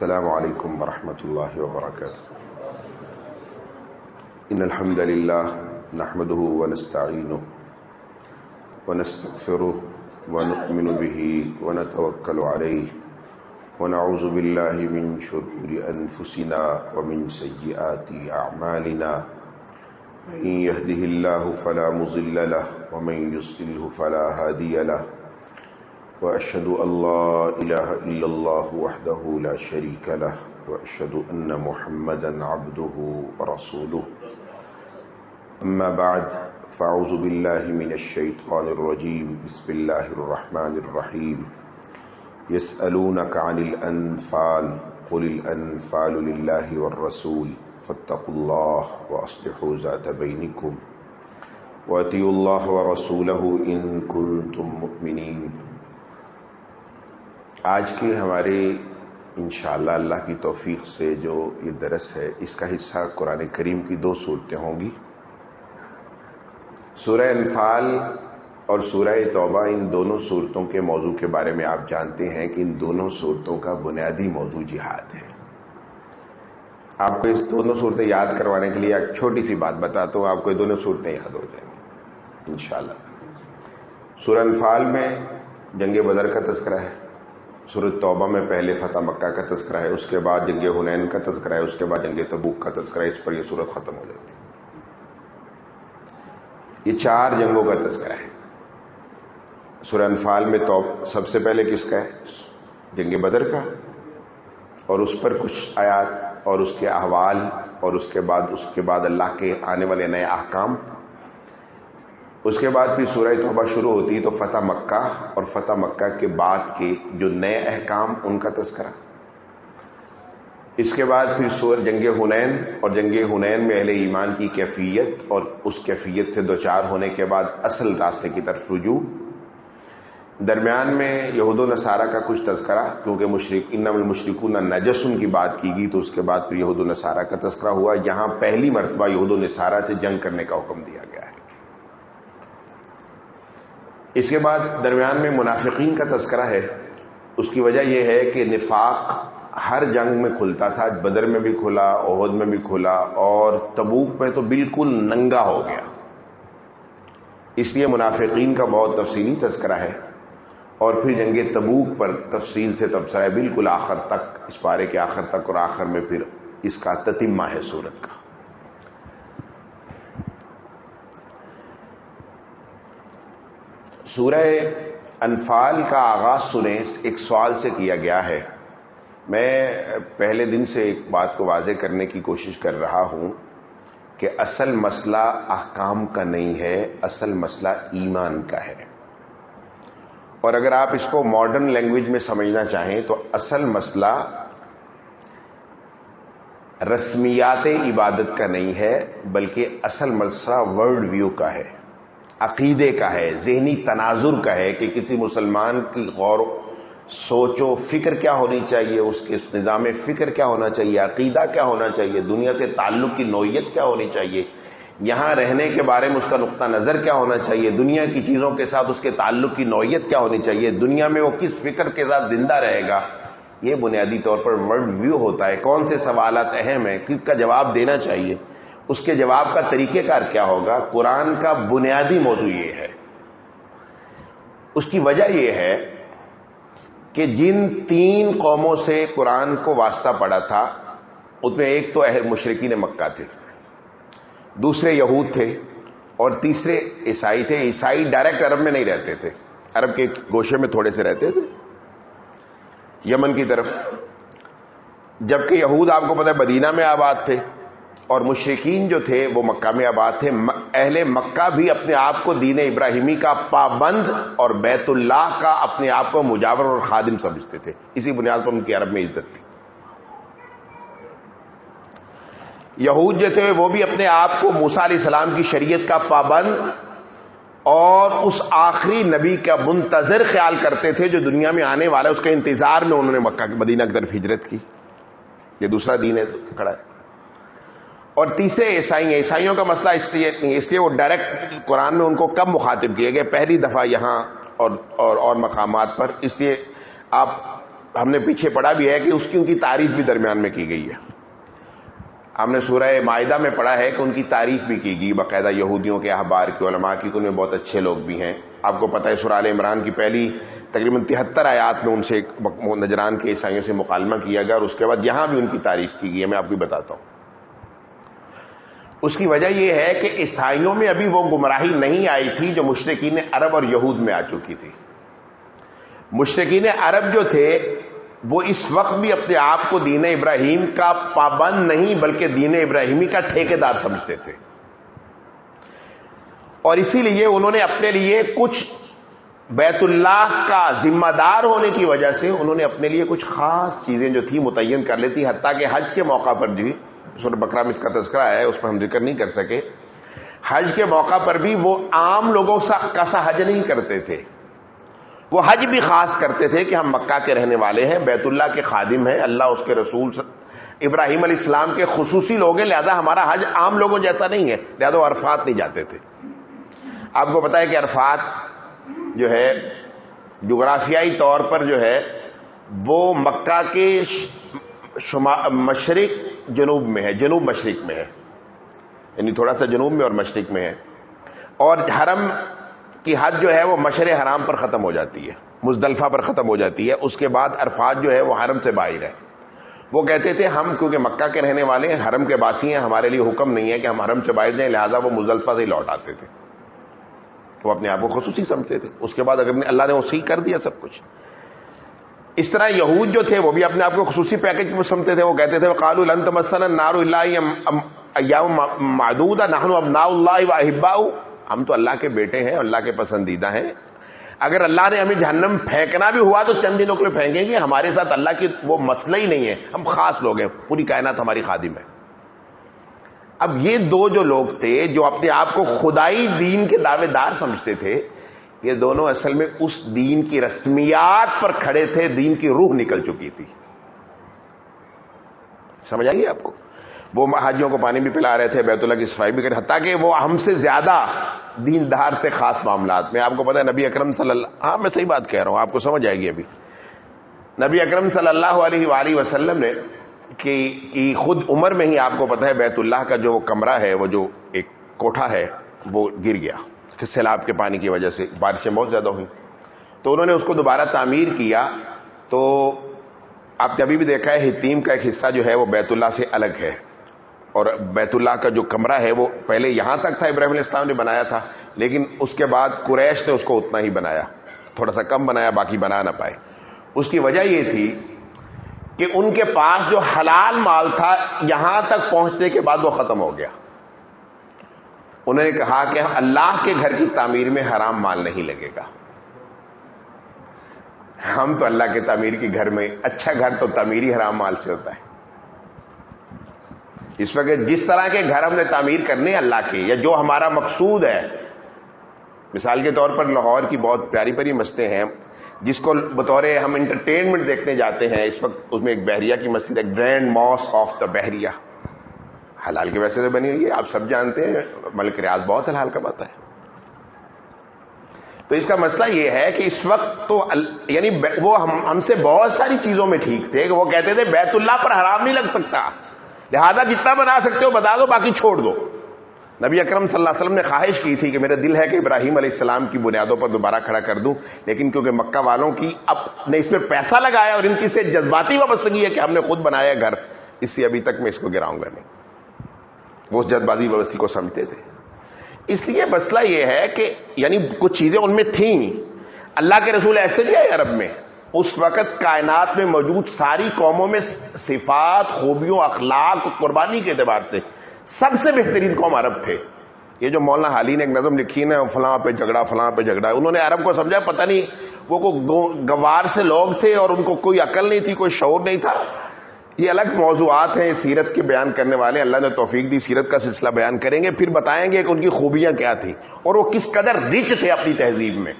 السلام علیکم ورحمۃ اللہ وبرکاتہ۔ ان الحمد للہ نحمده ونستعینه ونستغفره ونؤمن به ونتوکل علیہ ونعوذ باللہ من شرور انفسنا ومن سیئات اعمالنا، من يهده الله فلا مضل له ومن يضلل فلا هادي له، وأشهد أن لا إله إلا الله وحده لا شريك له، وأشهد أن محمدا عبده ورسوله. أما بعد، فأعوذ بالله من الشيطان الرجيم. بسم الله الرحمن الرحيم. يسألونك عن الأنفال قل الأنفال لله والرسول فاتقوا الله وأصلحوا ذات بينكم وأطيعوا الله ورسوله إن كنتم مؤمنين. آج کے ہمارے انشاءاللہ اللہ کی توفیق سے جو یہ درس ہے، اس کا حصہ قرآن کریم کی دو صورتیں ہوں گی، سورہ انفال اور سورہ توبہ. ان دونوں صورتوں کے موضوع کے بارے میں آپ جانتے ہیں کہ ان دونوں صورتوں کا بنیادی موضوع جہاد ہے. آپ کو اس دونوں صورتیں یاد کروانے کے لیے ایک چھوٹی سی بات بتاتا ہوں، آپ کو یہ دونوں صورتیں یاد ہو جائیں گی انشاءاللہ. سورہ انفال میں جنگ بدر کا تذکرہ ہے، سورۃ توبہ میں پہلے فتح مکہ کا تذکرہ ہے، اس کے بعد جنگ حنین کا تذکرہ ہے، اس کے بعد جنگ تبوک کا تذکرہ ہے. اس پر یہ سورت ختم ہو جاتی ہے. یہ چار جنگوں کا تذکرہ ہے. سورہ انفال میں سب سے پہلے کس کا ہے؟ جنگ بدر کا، اور اس پر کچھ آیات اور اس کے احوال، اور اس کے بعد اللہ کے آنے والے نئے احکام. اس کے بعد پھر سورہ توبہ شروع ہوتی ہے تو فتح مکہ، اور فتح مکہ کے بعد کے جو نئے احکام ان کا تذکرہ. اس کے بعد پھر سورہ جنگ حنین، اور جنگ حنین میں اہل ایمان کی کیفیت اور اس کیفیت سے دوچار ہونے کے بعد اصل راستے کی طرف رجوع. درمیان میں یہود و نصارہ کا کچھ تذکرہ، کیونکہ انما المشرکون نجس کی بات کی گئی تو اس کے بعد پھر یہود و نصارہ کا تذکرہ ہوا. یہاں پہلی مرتبہ یہود و نصارہ سے جنگ کرنے کا حکم دیا گیا ہے. اس کے بعد درمیان میں منافقین کا تذکرہ ہے. اس کی وجہ یہ ہے کہ نفاق ہر جنگ میں کھلتا تھا، بدر میں بھی کھلا، احد میں بھی کھلا، اور تبوک میں تو بالکل ننگا ہو گیا. اس لیے منافقین کا بہت تفصیلی تذکرہ ہے. اور پھر جنگ تبوک پر تفصیل سے تبصرہ ہے بالکل آخر تک، اس پارے کے آخر تک، اور آخر میں پھر اس کا تتمہ ہے سورت کا. سورہ انفال کا آغاز سنیں ایک سوال سے کیا گیا ہے. میں پہلے دن سے ایک بات کو واضح کرنے کی کوشش کر رہا ہوں کہ اصل مسئلہ احکام کا نہیں ہے، اصل مسئلہ ایمان کا ہے. اور اگر آپ اس کو ماڈرن لینگویج میں سمجھنا چاہیں تو اصل مسئلہ رسمیات عبادت کا نہیں ہے، بلکہ اصل مسئلہ ورلڈ ویو کا ہے، عقیدے کا ہے، ذہنی تناظر کا ہے کہ کسی مسلمان کی غور سوچ و فکر کیا ہونی چاہیے، اس کے نظام فکر کیا ہونا چاہیے، عقیدہ کیا ہونا چاہیے، دنیا سے تعلق کی نوعیت کیا ہونی چاہیے، یہاں رہنے کے بارے میں اس کا نقطہ نظر کیا ہونا چاہیے، دنیا کی چیزوں کے ساتھ اس کے تعلق کی نوعیت کیا ہونی چاہیے، دنیا میں وہ کس فکر کے ساتھ زندہ رہے گا. یہ بنیادی طور پر ورلڈ ویو ہوتا ہے. کون سے سوالات اہم ہیں، کس کا جواب دینا چاہیے، اس کے جواب کا طریقہ کار کیا ہوگا. قرآن کا بنیادی موضوع یہ ہے. اس کی وجہ یہ ہے کہ جن تین قوموں سے قرآن کو واسطہ پڑا تھا، اس میں ایک تو مشرکین مکہ تھے، دوسرے یہود تھے، اور تیسرے عیسائی تھے. عیسائی ڈائریکٹ عرب میں نہیں رہتے تھے، عرب کے گوشے میں تھوڑے سے رہتے تھے یمن کی طرف، جبکہ یہود آپ کو پتہ ہے مدینہ میں آباد تھے، اور مشرکین جو تھے وہ مکہ میں آباد تھے. اہل مکہ بھی اپنے آپ کو دین ابراہیمی کا پابند اور بیت اللہ کا اپنے آپ کو مجاور اور خادم سمجھتے تھے. اسی بنیاد پر ان کی عرب میں عزت تھی. یہود جو تھے وہ بھی اپنے آپ کو موسیٰ علیہ السلام کی شریعت کا پابند اور اس آخری نبی کا منتظر خیال کرتے تھے جو دنیا میں آنے والا ہے، اس کے انتظار میں انہوں نے مدینہ کی طرف ہجرت کی. یہ دوسرا دین ہے کھڑا ہے. اور تیسرے عیسائیوں کا مسئلہ اس لیے وہ ڈائریکٹ قرآن میں ان کو کب مخاطب کیے گئے، پہلی دفعہ یہاں اور مقامات پر. اس لیے آپ ہم نے پیچھے پڑھا بھی ہے کہ اس کی ان کی تعریف بھی درمیان میں کی گئی ہے. ہم نے سورہ مائدہ میں پڑھا ہے کہ ان کی تعریف بھی کی گئی باقاعدہ یہودیوں کے احبار کے علماء کی، ان میں بہت اچھے لوگ بھی ہیں. آپ کو پتہ ہے سورہ آل عمران کی پہلی تقریباً 73 آیات میں ان سے نجران کے عیسائیوں سے مکالمہ کیا گیا، اور اس کے بعد یہاں بھی ان کی تعریف کی گئی ہے. میں آپ کو بتاتا ہوں. اس کی وجہ یہ ہے کہ عیسائیوں میں ابھی وہ گمراہی نہیں آئی تھی جو مشرکین عرب اور یہود میں آ چکی تھی. مشرکین عرب جو تھے وہ اس وقت بھی اپنے آپ کو دین ابراہیم کا پابند نہیں بلکہ دین ابراہیمی کا ٹھیکیدار سمجھتے تھے، اور اسی لیے انہوں نے اپنے لیے کچھ بیت اللہ کا ذمہ دار ہونے کی وجہ سے انہوں نے اپنے لیے کچھ خاص چیزیں جو تھی متعین کر لیتی، حتیٰ کہ حج کے موقع پر بھی سورہ بقرہ میں اس کا تذکرہ ہے، اس پر ہم ذکر نہیں کر سکے. حج کے موقع پر بھی وہ عام لوگوں کا سا حج نہیں کرتے تھے، وہ حج بھی خاص کرتے تھے کہ ہم مکہ کے رہنے والے ہیں، بیت اللہ کے خادم ہیں، اللہ اس کے رسول ابراہیم علیہ السلام کے خصوصی لوگ ہیں، لہذا ہمارا حج عام لوگوں جیسا نہیں ہے، لہذا وہ عرفات نہیں جاتے تھے. آپ کو پتا ہے کہ عرفات جو ہے جغرافیائی طور پر جو ہے وہ مکہ کے مشرق جنوب میں ہے، جنوب مشرق میں ہے، یعنی تھوڑا سا جنوب میں اور مشرق میں ہے. اور حرم کی حد جو ہے وہ مشعر حرام پر ختم ہو جاتی ہے، مزدلفہ پر ختم ہو جاتی ہے. اس کے بعد عرفات جو ہے وہ حرم سے باہر ہے. وہ کہتے تھے ہم کیونکہ مکہ کے رہنے والے ہیں، حرم کے باسی ہیں، ہمارے لیے حکم نہیں ہے کہ ہم حرم سے باہر جائیں، لہذا وہ مزدلفہ سے ہی لوٹ آتے تھے. وہ اپنے آپ کو خصوصی سمجھتے تھے. اس کے بعد اگر اللہ نے وہ صحیح کر دیا سب کچھ. اس طرح یہود جو تھے وہ بھی اپنے آپ کو خصوصی پیکج میں سمجھتے تھے. وہ کہتے تھے قالوا لن تمسنا النار الا ایام معدودہ نحن ابناء اللہ واحباؤہ، ہم تو اللہ کے بیٹے ہیں، اللہ کے پسندیدہ ہیں، اگر اللہ نے ہمیں جہنم پھینکنا بھی ہوا تو چند دنوں کے لیے پھینکیں گے، ہمارے ساتھ اللہ کی وہ مسئلہ ہی نہیں ہے، ہم خاص لوگ ہیں، پوری کائنات ہماری خادم ہے. اب یہ دو جو لوگ تھے جو اپنے آپ کو خدائی دین کے دعوے دار سمجھتے تھے، یہ دونوں اصل میں اس دین کی رسمیات پر کھڑے تھے، دین کی روح نکل چکی تھی. سمجھ آئیے آپ کو؟ وہ حاجیوں کو پانی بھی پلا رہے تھے، بیت اللہ کی صفائی بھی کر، حتیٰ کہ وہ ہم سے زیادہ دیندار تھے خاص معاملات میں. آپ کو پتہ ہے نبی اکرم صلی اللہ، ہاں میں صحیح بات کہہ رہا ہوں، آپ کو سمجھ آئے گی ابھی. نبی اکرم صلی اللہ علیہ وآلہ وسلم نے کہ خود عمر میں ہی آپ کو پتہ ہے بیت اللہ کا جو کمرہ ہے، وہ جو ایک کوٹھا ہے وہ گر گیا سیلاب کے پانی کی وجہ سے، بارشیں بہت زیادہ ہوئیں، تو انہوں نے اس کو دوبارہ تعمیر کیا. تو آپ نے ابھی بھی دیکھا ہے ہتیم کا ایک حصہ جو ہے وہ بیت اللہ سے الگ ہے، اور بیت اللہ کا جو کمرہ ہے وہ پہلے یہاں تک تھا، ابراہیم علیہ السلام نے بنایا تھا، لیکن اس کے بعد قریش نے اس کو اتنا ہی بنایا، تھوڑا سا کم بنایا، باقی بنا نہ پائے. اس کی وجہ یہ تھی کہ ان کے پاس جو حلال مال تھا یہاں تک پہنچنے کے بعد وہ ختم ہو گیا. انہوں نے کہا کہ اللہ کے گھر کی تعمیر میں حرام مال نہیں لگے گا. ہم تو اللہ کے تعمیر کے گھر میں، اچھا گھر تو تعمیری حرام مال سے ہوتا ہے. اس وقت جس طرح کے گھر ہم نے تعمیر کرنے اللہ کے، یا جو ہمارا مقصود ہے، مثال کے طور پر لاہور کی بہت پیاری پیاری مسجدیں ہیں جس کو بطور ہم انٹرٹینمنٹ دیکھنے جاتے ہیں. اس وقت اس میں ایک بحریہ کی مسجد ہے، گرینڈ ماسک آف دا بحریہ، حلال کے ویسے سے بنی ہوئی ہے، آپ سب جانتے ہیں ملک ریاض بہت حلال کماتا ہے. تو اس کا مسئلہ یہ ہے کہ اس وقت تو یعنی وہ ہم سے بہت ساری چیزوں میں ٹھیک تھے کہ وہ کہتے تھے بیت اللہ پر حرام نہیں لگ سکتا، لہذا جتنا بنا سکتے ہو بتا دو، باقی چھوڑ دو. نبی اکرم صلی اللہ علیہ وسلم نے خواہش کی تھی کہ میرا دل ہے کہ ابراہیم علیہ السلام کی بنیادوں پر دوبارہ کھڑا کر دوں، لیکن کیونکہ مکہ والوں کی اب نے اس میں پیسہ لگایا اور ان کی سے جذباتی وابستگی ہے کہ ہم نے خود بنایا گھر، اس سے ابھی تک میں اس کو گراؤں گا نہیں. وہ جذباتی وابستگی کو سمجھتے تھے. اس لیے مسئلہ یہ ہے کہ یعنی کچھ چیزیں ان میں تھیں. اللہ کے رسول ایسے نہیں آئے عرب میں، اس وقت کائنات میں موجود ساری قوموں میں صفات، خوبیوں، اخلاق، قربانی کے اعتبار سے سب سے بہترین قوم عرب تھے. یہ جو مولانا حالی نے ایک نظم لکھی نا، فلاں پہ جھگڑا فلاں پہ جھگڑا، انہوں نے عرب کو سمجھا پتہ نہیں وہ گوار سے لوگ تھے اور ان کو کوئی عقل نہیں تھی، کوئی شعور نہیں تھا. یہ الگ موضوعات ہیں، سیرت کے بیان کرنے والے اللہ نے توفیق دی، سیرت کا سلسلہ بیان کریں گے، پھر بتائیں گے کہ ان کی خوبیاں کیا تھیں اور وہ کس قدر رچ تھے اپنی تہذیب میں.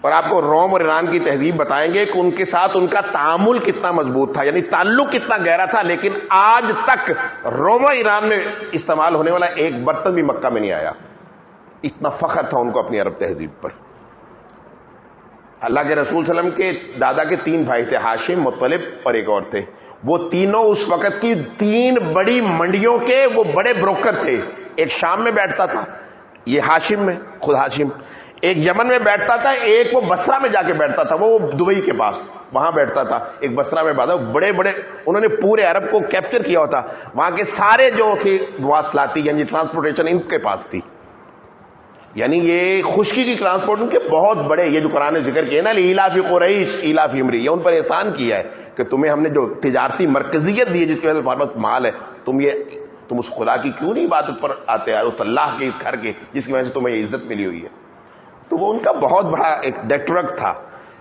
اور آپ کو روم اور ایران کی تہذیب بتائیں گے کہ ان کے ساتھ ان کا تعامل کتنا مضبوط تھا، یعنی تعلق کتنا گہرا تھا. لیکن آج تک روم اور ایران میں استعمال ہونے والا ایک برتن بھی مکہ میں نہیں آیا. اتنا فخر تھا ان کو اپنی عرب تہذیب پر. اللہ کے رسول صلی اللہ علیہ وسلم کے دادا کے 3 بھائی تھے، ہاشم، مطلب اور ایک اور تھے. وہ تینوں اس وقت کی 3 بڑی منڈیوں کے وہ بڑے بروکر تھے. ایک شام میں بیٹھتا تھا، یہ ہاشم میں، خود ہاشم. ایک یمن میں بیٹھتا تھا، ایک وہ بصرہ میں جا کے بیٹھتا تھا، وہ دبئی کے پاس وہاں بیٹھتا تھا. ایک بصرہ میں بیٹھتا. بڑے بڑے انہوں نے پورے عرب کو کیپچر کیا ہوتا. وہاں کے سارے جو تھے مواصلاتی یعنی ٹرانسپورٹیشن ان کے پاس تھی. یعنی یہ خشکی کی ٹرانسپورٹ ان کے بہت بڑے، یہ جو قرآن نے ذکر کیا نا ایلاف قریش ایلاف امری، یہ ان پر احسان کیا ہے کہ تمہیں ہم نے جو تجارتی مرکزیت دی ہے جس کی وجہ سے تمہارے پاس مال ہے، تم اس خدا کی کیوں نہیں عبادت پر آتے ہیں، اس اللہ کے اس گھر کے جس کی وجہ سے تمہیں یہ عزت ملی ہوئی ہے. تو وہ ان کا بہت بڑا ایک نیٹورک تھا.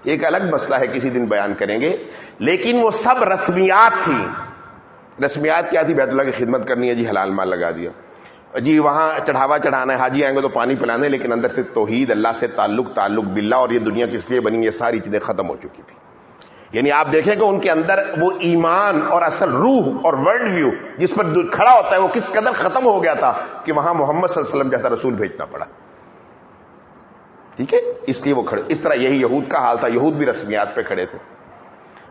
ایک الگ مسئلہ ہے، کسی دن بیان کریں گے. لیکن وہ سب رسمیات تھی. رسمیات کیا تھی؟ بیت اللہ کی خدمت کرنی ہے جی، حلال مال لگا دیا جی، وہاں چڑھاوا چڑھانا ہے، حاجی آئیں گے تو پانی پلانے، لیکن اندر سے توحید، اللہ سے تعلق باللہ اور یہ دنیا کس لیے بنی، یہ ساری چیزیں ختم ہو چکی تھی. یعنی آپ دیکھیں کہ ان کے اندر وہ ایمان اور اصل روح اور ورلڈ ویو جس پر کھڑا ہوتا ہے وہ کس قدر ختم ہو گیا تھا کہ وہاں محمد صلی اللہ علیہ وسلم جیسا رسول بھیجنا پڑا. ٹھیک ہے، اس لیے وہ کھڑے. اس طرح یہی یہود کا حال تھا. یہود بھی رسمیات پہ کھڑے تھے.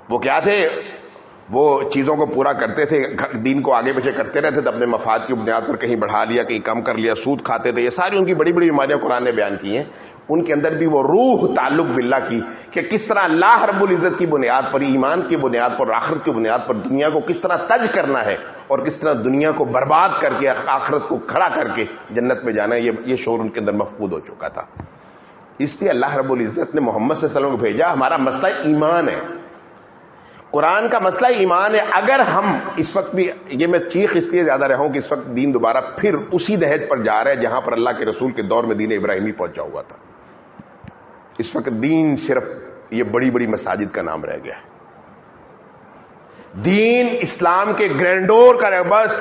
وہ کیا تھے؟ وہ چیزوں کو پورا کرتے تھے، دین کو آگے پیچھے کرتے رہتے تھے، اپنے مفاد کی بنیاد پر کہیں بڑھا لیا کہیں کم کر لیا، سود کھاتے تھے. یہ ساری ان کی بڑی بڑی بیماریاں قرآن نے بیان کی ہیں. ان کے اندر بھی وہ روح تعلق باللہ کی کہ کس طرح اللہ رب العزت کی بنیاد پر، ایمان کی بنیاد پر، آخرت کی بنیاد پر دنیا کو کس طرح تج کرنا ہے اور کس طرح دنیا کو برباد کر کے آخرت کو کھڑا کر کے جنت میں جانا ہے. یہ شعور ان کے اندر مفقود ہو چکا تھا. اس لیے اللہ رب العزت نے محمد صلی اللہ علیہ وسلم کو بھیجا. ہمارا مسئلہ ایمان ہے، قرآن کا مسئلہ ایمان ہے. اگر ہم اس وقت بھی، یہ میں چیخ اس لیے زیادہ رہا ہوں کہ اس وقت دین دوبارہ پھر اسی نہج پر جا رہا ہے جہاں پر اللہ کے رسول کے دور میں دین ابراہیمی پہنچا ہوا تھا. اس وقت دین صرف یہ بڑی بڑی مساجد کا نام رہ گیا ہے. دین اسلام کے گرینڈور کا رہ، بس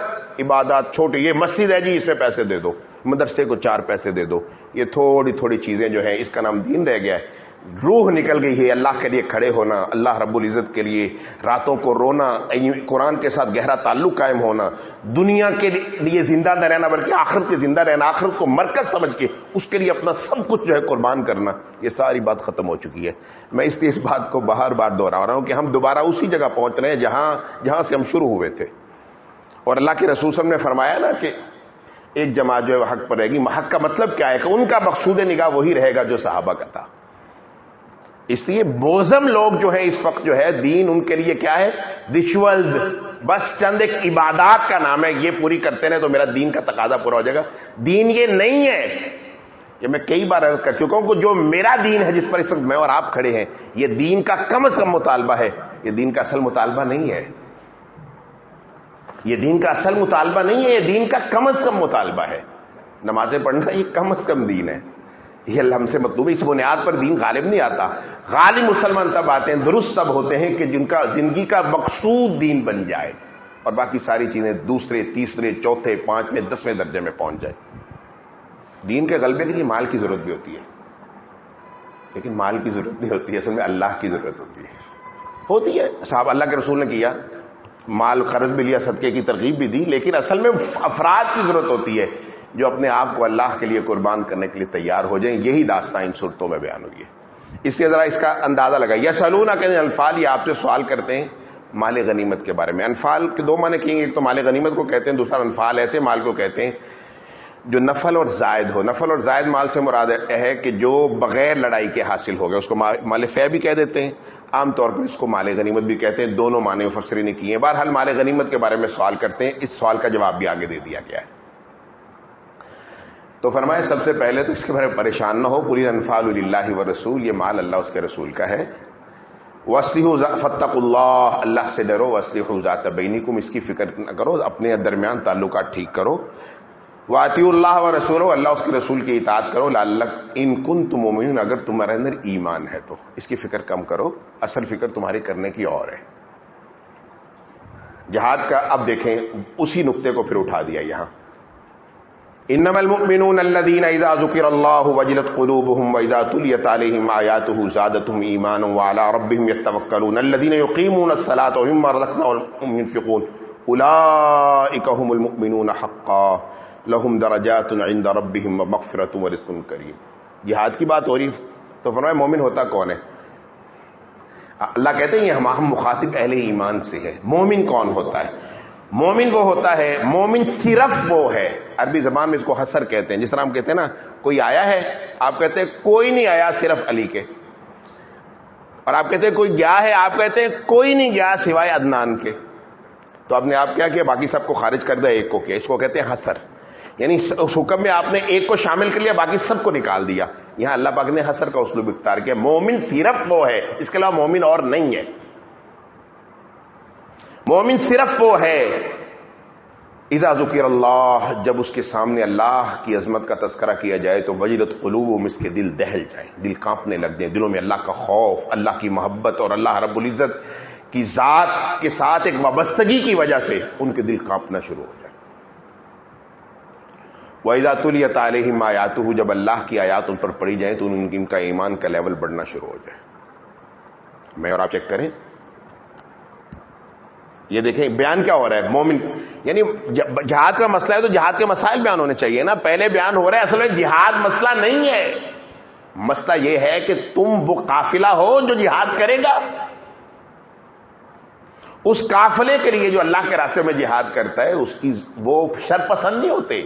عبادات چھوٹی، یہ مسجد ہے جی اس میں پیسے دے دو، مدرسے کو 4 پیسے دے دو، یہ تھوڑی تھوڑی چیزیں جو ہیں اس کا نام دین رہ گیا ہے. روح نکل گئی ہے. اللہ کے لیے کھڑے ہونا، اللہ رب العزت کے لیے راتوں کو رونا، قرآن کے ساتھ گہرا تعلق قائم ہونا، دنیا کے لیے زندہ نہ رہنا بلکہ آخرت کے زندہ رہنا، آخرت کو مرکز سمجھ کے اس کے لیے اپنا سب کچھ جو ہے قربان کرنا، یہ ساری بات ختم ہو چکی ہے. میں اس لیے اس بات کو بار بار دہرا رہا ہوں کہ ہم دوبارہ اسی جگہ پہنچ رہے ہیں جہاں سے ہم شروع ہوئے تھے. اور اللہ کے رسول صلی اللہ علیہ وسلم نے فرمایا نا کہ ایک جماعت جو ہے حق پر رہے گی. حق کا مطلب کیا ہے کہ ان کا مقصود نگاہ وہی رہے گا جو صحابہ کا تھا. اس لیے بوزم لوگ جو ہیں اس وقت جو ہے دین ان کے لیے کیا ہے؟ ریچولز، بس چند ایک عبادات کا نام ہے، یہ پوری کرتے رہے تو میرا دین کا تقاضا پورا ہو جائے گا. دین یہ نہیں ہے. یہ میں کئی بار عرض کر چکا ہوں کہ جو میرا دین ہے جس پر اس وقت میں اور آپ کھڑے ہیں، یہ دین کا کم از کم مطالبہ ہے، یہ دین کا اصل مطالبہ نہیں ہے. یہ دین کا اصل مطالبہ نہیں ہے، یہ دین کا کم از کم مطالبہ ہے. نمازیں پڑھنا یہ کم از کم دین ہے. یہ اللہ ہم سے مطلوب ہے. اس بنیاد پر دین غالب نہیں آتا. غالب مسلمان تب آتے ہیں، درست تب ہوتے ہیں کہ جن کا زندگی کا مقصود دین بن جائے اور باقی ساری چیزیں دوسرے، تیسرے، چوتھے، 5ویں، 10ویں درجے میں پہنچ جائے. دین کے غلبے کے لیے مال کی ضرورت بھی ہوتی ہے، لیکن مال کی ضرورت نہیں ہوتی ہے، اصل میں اللہ کی ضرورت ہوتی ہے. صاحب اللہ کے رسول نے کیا، مال قرض بھی لیا، صدقے کی ترغیب بھی دی، لیکن اصل میں افراد کی ضرورت ہوتی ہے جو اپنے آپ کو اللہ کے لیے قربان کرنے کے لیے تیار ہو جائیں. یہی داستان ان صورتوں میں بیان ہوئی ہے. اس لیے ذرا اس کا اندازہ لگائیے. یسألونک عن الانفال، یہ آپ سے سوال کرتے ہیں مال غنیمت کے بارے میں. انفال کے 2 معنی کہیں گے، ایک تو مال غنیمت کو کہتے ہیں، دوسرا انفال ایسے مال کو کہتے ہیں جو نفل اور زائد ہو. نفل اور زائد مال سے مراد ہے کہ جو بغیر لڑائی کے حاصل ہو گیا، اس کو مال فے بھی کہہ دیتے ہیں. عام طور پر اس کو مال غنیمت بھی کہتے ہیں. دونوں معنی مفسرین نے کیے ہیں. بہرحال مال غنیمت کے بارے میں سوال کرتے ہیں. اس سوال کا جواب بھی آگے دے دیا گیا ہے. تو فرمایا سب سے پہلے تو اس کے بارے میں پریشان نہ ہو. قل الانفال للہ والرسول، یہ مال اللہ اس کے رسول کا ہے. واصلحوا فاتقوا اللہ، اللہ سے ڈرو. واصلحوا ذات بینکم، اس کی فکر نہ کرو، اپنے درمیان تعلقات ٹھیک کرو. واطیعوا اللہ ورسولہ، اللہ اس کے رسول کی اطاعت کرو. لعلکم ان کنتم مؤمنین، اگر تمہارے اندر ایمان ہے تو. اس کی فکر کم کرو، اصل فکر تمہاری کرنے کی اور ہے. جہاد کا اب دیکھیں اسی نقطے کو پھر اٹھا دیا یہاں. انما المؤمنون الذين اذا ذكر الله وجلت قلوبهم واذا تليت عليهم آياته زادتهم ايمانا وعلى ربهم يتوكلون الذين يقيمون الصلاة ومما رزقناهم ينفقون اولئك هم المؤمنون حقا لهم درجات عند ربهم ومغفرة ورزق کریم. جہاد کی بات ہو رہی تو فرمایا مومن ہوتا کون ہے؟ اللہ کہتے ہیں یہ ہم مخاطب اہل ایمان سے ہے. مومن کون ہوتا ہے؟ مومن وہ ہوتا ہے، مومن صرف وہ ہے، عربی زبان میں اس کو حسر کہتے ہیں. جس طرح ہم کہتے ہیں نا کوئی آیا ہے، آپ کہتے ہیں کوئی نہیں آیا صرف علی کے. اور آپ کہتے ہیں کوئی گیا ہے، آپ کہتے ہیں کوئی نہیں گیا سوائے عدنان کے. تو آپ نے کیا کیا؟ باقی سب کو خارج کر دیا، ایک کو کیا. اس کو کہتے ہیں حسر. یعنی اس حکم میں آپ نے ایک کو شامل کر لیا، باقی سب کو نکال دیا. یہاں اللہ پاک نے حسر کا اسلوب اختیار کیا. مومن صرف وہ ہے، اس کے علاوہ مومن اور نہیں ہے. مومن صرف وہ ہے اذا ذکر اللہ، جب اس کے سامنے اللہ کی عظمت کا تذکرہ کیا جائے تو وجلت قلوبہم، اس کے دل دہل جائیں، دل کانپنے لگ جائیں، دلوں میں اللہ کا خوف، اللہ کی محبت اور اللہ رب العزت کی ذات کے ساتھ ایک وابستگی کی وجہ سے ان کے دل کانپنا شروع ہو جائے. وَإِذَا تُلِيَتْ عَلَيْهِمْ آیَاتُهُ، جب اللہ کی آیات ان پر پڑھی جائیں تو ان کا ایمان کا لیول بڑھنا شروع ہو جائے. میں اور آپ چیک کریں، یہ دیکھیں بیان کیا ہو رہا ہے. مومن یعنی جہاد کا مسئلہ ہے تو جہاد کے مسائل بیان ہونے چاہیے نا. پہلے بیان ہو رہا ہے اصل میں جہاد مسئلہ نہیں ہے. مسئلہ یہ ہے کہ تم وہ قافلہ ہو جو جہاد کرے گا. اس قافلے کے لیے جو اللہ کے راستے میں جہاد کرتا ہے اس کی وہ شر پسند نہیں ہوتے.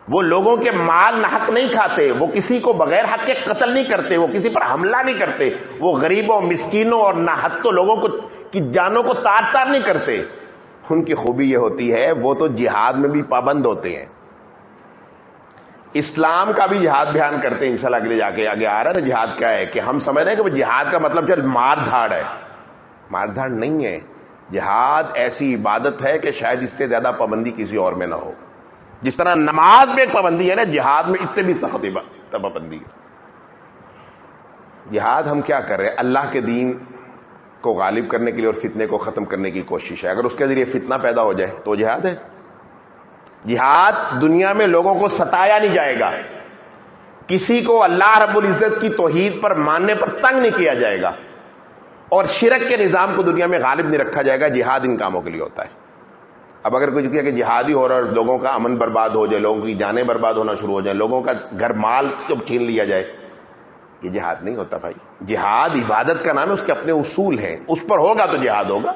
وہ لوگوں کے مال ناحق نہیں کھاتے، وہ کسی کو بغیر حق کے قتل نہیں کرتے، وہ کسی پر حملہ نہیں کرتے، وہ غریبوں، مسکینوں اور ناحق لوگوں کی جانوں کو تار تار نہیں کرتے. ان کی خوبی یہ ہوتی ہے وہ تو جہاد میں بھی پابند ہوتے ہیں. اسلام کا بھی جہاد بیان کرتے ہیں انشاءاللہ. اگلے جا کے آگے آ رہا ہے نا جہاد کیا ہے، کہ ہم سمجھ رہے ہیں کہ وہ جہاد کا مطلب چل مار دھاڑ ہے. مار دھاڑ نہیں ہے. جہاد ایسی عبادت ہے کہ شاید اس سے زیادہ پابندی کسی اور میں نہ ہو. جس طرح نماز میں ایک پابندی ہے نا، جہاد میں اس سے بھی سخت پابندی ہے. جہاد ہم کیا کر رہے ہیں؟ اللہ کے دین کو غالب کرنے کے لیے اور فتنے کو ختم کرنے کی کوشش ہے. اگر اس کے ذریعے فتنہ پیدا ہو جائے تو جہاد ہے. جہاد دنیا میں لوگوں کو ستایا نہیں جائے گا، کسی کو اللہ رب العزت کی توحید پر ماننے پر تنگ نہیں کیا جائے گا، اور شرک کے نظام کو دنیا میں غالب نہیں رکھا جائے گا. جہاد ان کاموں کے لیے ہوتا ہے. اب اگر کوئی کہے کہ جہادی ہو رہا ہے، لوگوں کا امن برباد ہو جائے، لوگوں کی جانیں برباد ہونا شروع ہو جائیں، لوگوں کا گھر مال جب چھین لیا جائے، یہ جہاد نہیں ہوتا بھائی. جہاد عبادت کا نام ہے، اس کے اپنے اصول ہیں، اس پر ہوگا تو جہاد ہوگا.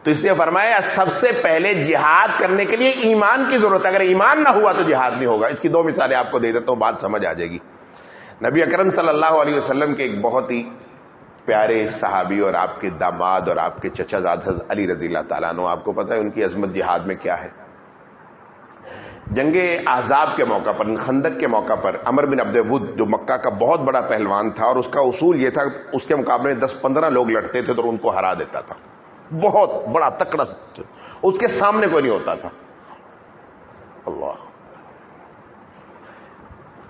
تو اس لیے فرمایا سب سے پہلے جہاد کرنے کے لیے ایمان کی ضرورت ہے. اگر ایمان نہ ہوا تو جہاد نہیں ہوگا. اس کی دو مثالیں آپ کو دے دیتا ہوں، بات سمجھ آ جائے گی. نبی اکرم صلی اللہ علیہ وسلم کے ایک بہت ہی پیارے صحابی اور آپ کے داماد اور آپ کے چچا زاد حضرت علی رضی اللہ تعالیٰ عنہ، آپ کو پتہ ہے ان کی عظمت جہاد میں کیا ہے. جنگ احزاب کے موقع پر، خندق کے موقع پر، عمر بن عبد ود جو مکہ کا بہت بڑا پہلوان تھا، اور اس کا اصول یہ تھا اس کے مقابلے میں 10-15 لوگ لڑتے تھے تو ان کو ہرا دیتا تھا. بہت بڑا تکڑا، اس کے سامنے کوئی نہیں ہوتا تھا. اللہ،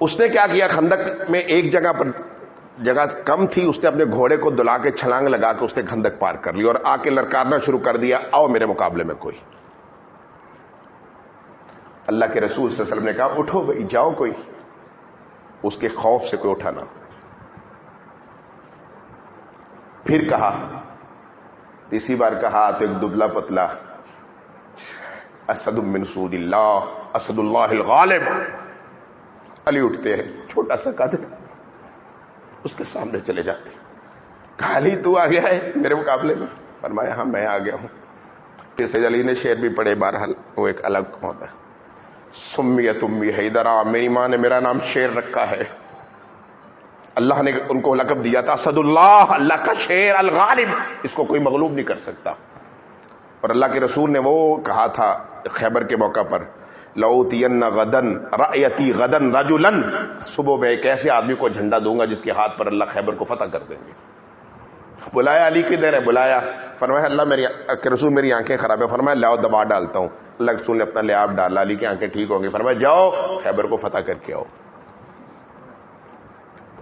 اس نے کیا کیا، خندق میں ایک جگہ کم تھی، اس نے اپنے گھوڑے کو دلا کے چھلانگ لگا کے اس نے خندق پار کر لی اور آ کے للکارنا شروع کر دیا، آؤ میرے مقابلے میں کوئی. اللہ کے رسول صلی اللہ علیہ وسلم نے کہا اٹھو بھائی، جاؤ. کوئی اس کے خوف سے کوئی اٹھا نہ. پھر کہا، تیسری بار کہا تو ایک دبلا پتلا، اسد من سود اللہ، اسد اللہ الغالب. علی اٹھتے ہیں، چھوٹا سا قد، اس کے سامنے چلے جاتے. کہا علی تو آ گیا ہے میرے مقابلے میں؟ فرمایا ہاں میں آ گیا ہوں. پھر سید علی نے شعر بھی پڑھے، بہرحال وہ ایک الگ ہوتا ہے. سمیت امی حیدرا، میری ماں نے میرا نام شیر رکھا ہے. اللہ نے ان کو لقب دیا تھا اسد اللہ، اللہ کا شیر، الغالب، اس کو کوئی مغلوب نہیں کر سکتا. اور اللہ کے رسول نے وہ کہا تھا خیبر کے موقع پر، لَأُوتِيَنَّ غَدًا رَأْيَتِي غَدًا رَجُلًا، صبح میں ایک ایسے آدمی کو جھنڈا دوں گا جس کے ہاتھ پر اللہ خیبر کو فتح کر دیں گے. بلایا علی کی دیر ہے، بلایا. فرمایا اللہ میری رسول میری آنکھیں خراب ہے. فرمایا لاؤ دبا ڈالتا ہوں. اللہ کے رسول نے اپنا لعاب ڈالا، علی کی آنکھیں ٹھیک ہوں گی. فرمایا جاؤ خیبر کو فتح کر کے آؤ.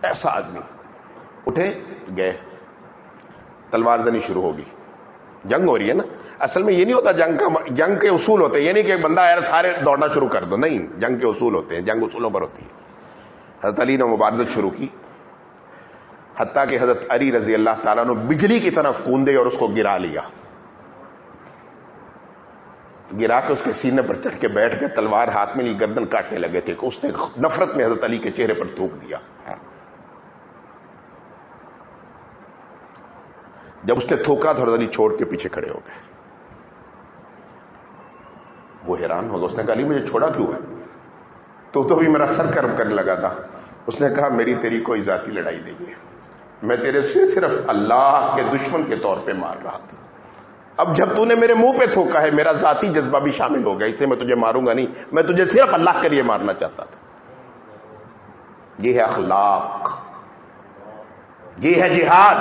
ایسا آدمی اٹھے گئے، تلوار زنی شروع ہوگی. جنگ ہو رہی ہے نا. اصل میں یہ نہیں ہوتا جنگ کے اصول ہوتے ہیں. یہ نہیں کہ ایک بندہ یار سارے دوڑنا شروع کر دو، نہیں. جنگ کے اصول ہوتے ہیں، جنگ اصولوں پر ہوتی ہے. حضرت علی نے مبارزت شروع کی، حتیٰ کہ حضرت علی رضی اللہ تعالیٰ نے بجلی کی طرح کوندے اور اس کو گرا لیا. گرا کے اس کے سینے پر چڑھ کے بیٹھ کے تلوار ہاتھ میں لی، گردن کاٹنے لگے تھے. اس نے نفرت میں حضرت علی کے چہرے پر تھوک دیا. جب اس نے تھوکا تو حضرت علی چھوڑ کے پیچھے کھڑے ہو گئے. وہ حیران ہو گیا. اس نے کہا علی مجھے چھوڑا کیوں ہے؟ تو بھی میرا سر گرم کرنے لگا تھا. اس نے کہا میری تیری کوئی ذاتی لڑائی نہیں ہے, میں تیرے سے صرف اللہ کے دشمن کے طور پہ مار رہا تھا. اب جب تو نے میرے منہ پہ تھوکا ہے میرا ذاتی جذبہ بھی شامل ہو گیا, اس لیے میں تجھے ماروں گا نہیں, میں تجھے صرف اللہ کے لیے مارنا چاہتا تھا. یہ ہے اخلاق, یہ ہے جہاد,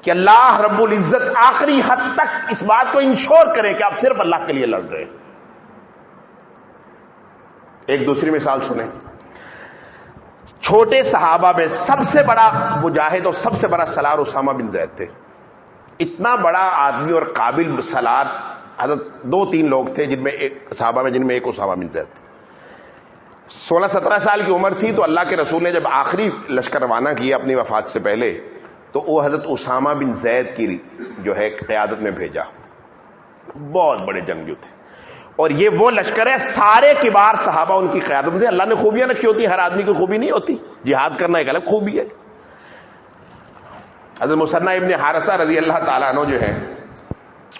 کہ اللہ رب العزت آخری حد تک اس بات کو انشور کرے کہ آپ صرف اللہ کے لیے لڑ رہے ہیں. ایک دوسری مثال سنیں. چھوٹے صحابہ میں سب سے بڑا مجاہد اور سب سے بڑا سالار اسامہ بن زید تھے. اتنا بڑا آدمی اور قابل سالار حضرت 2-3 لوگ تھے جن میں ایک صحابہ میں, جن میں ایک اسامہ بن زید. 16-17 سال کی عمر تھی تو اللہ کے رسول نے جب آخری لشکر روانہ کیا اپنی وفات سے پہلے, تو وہ حضرت اسامہ بن زید کی جو ہے قیادت میں بھیجا. بہت بڑے جنگجو تھے, اور یہ وہ لشکر ہے سارے کبار صحابہ ان کی قیادت میں. اللہ نے خوبیاں رکھی ہوتی, ہر آدمی کی خوبی نہیں ہوتی. جہاد کرنا ایک الگ خوبی ہے. حضرت مثنی ابن حارثہ رضی اللہ تعالیٰ عنہ جو ہے,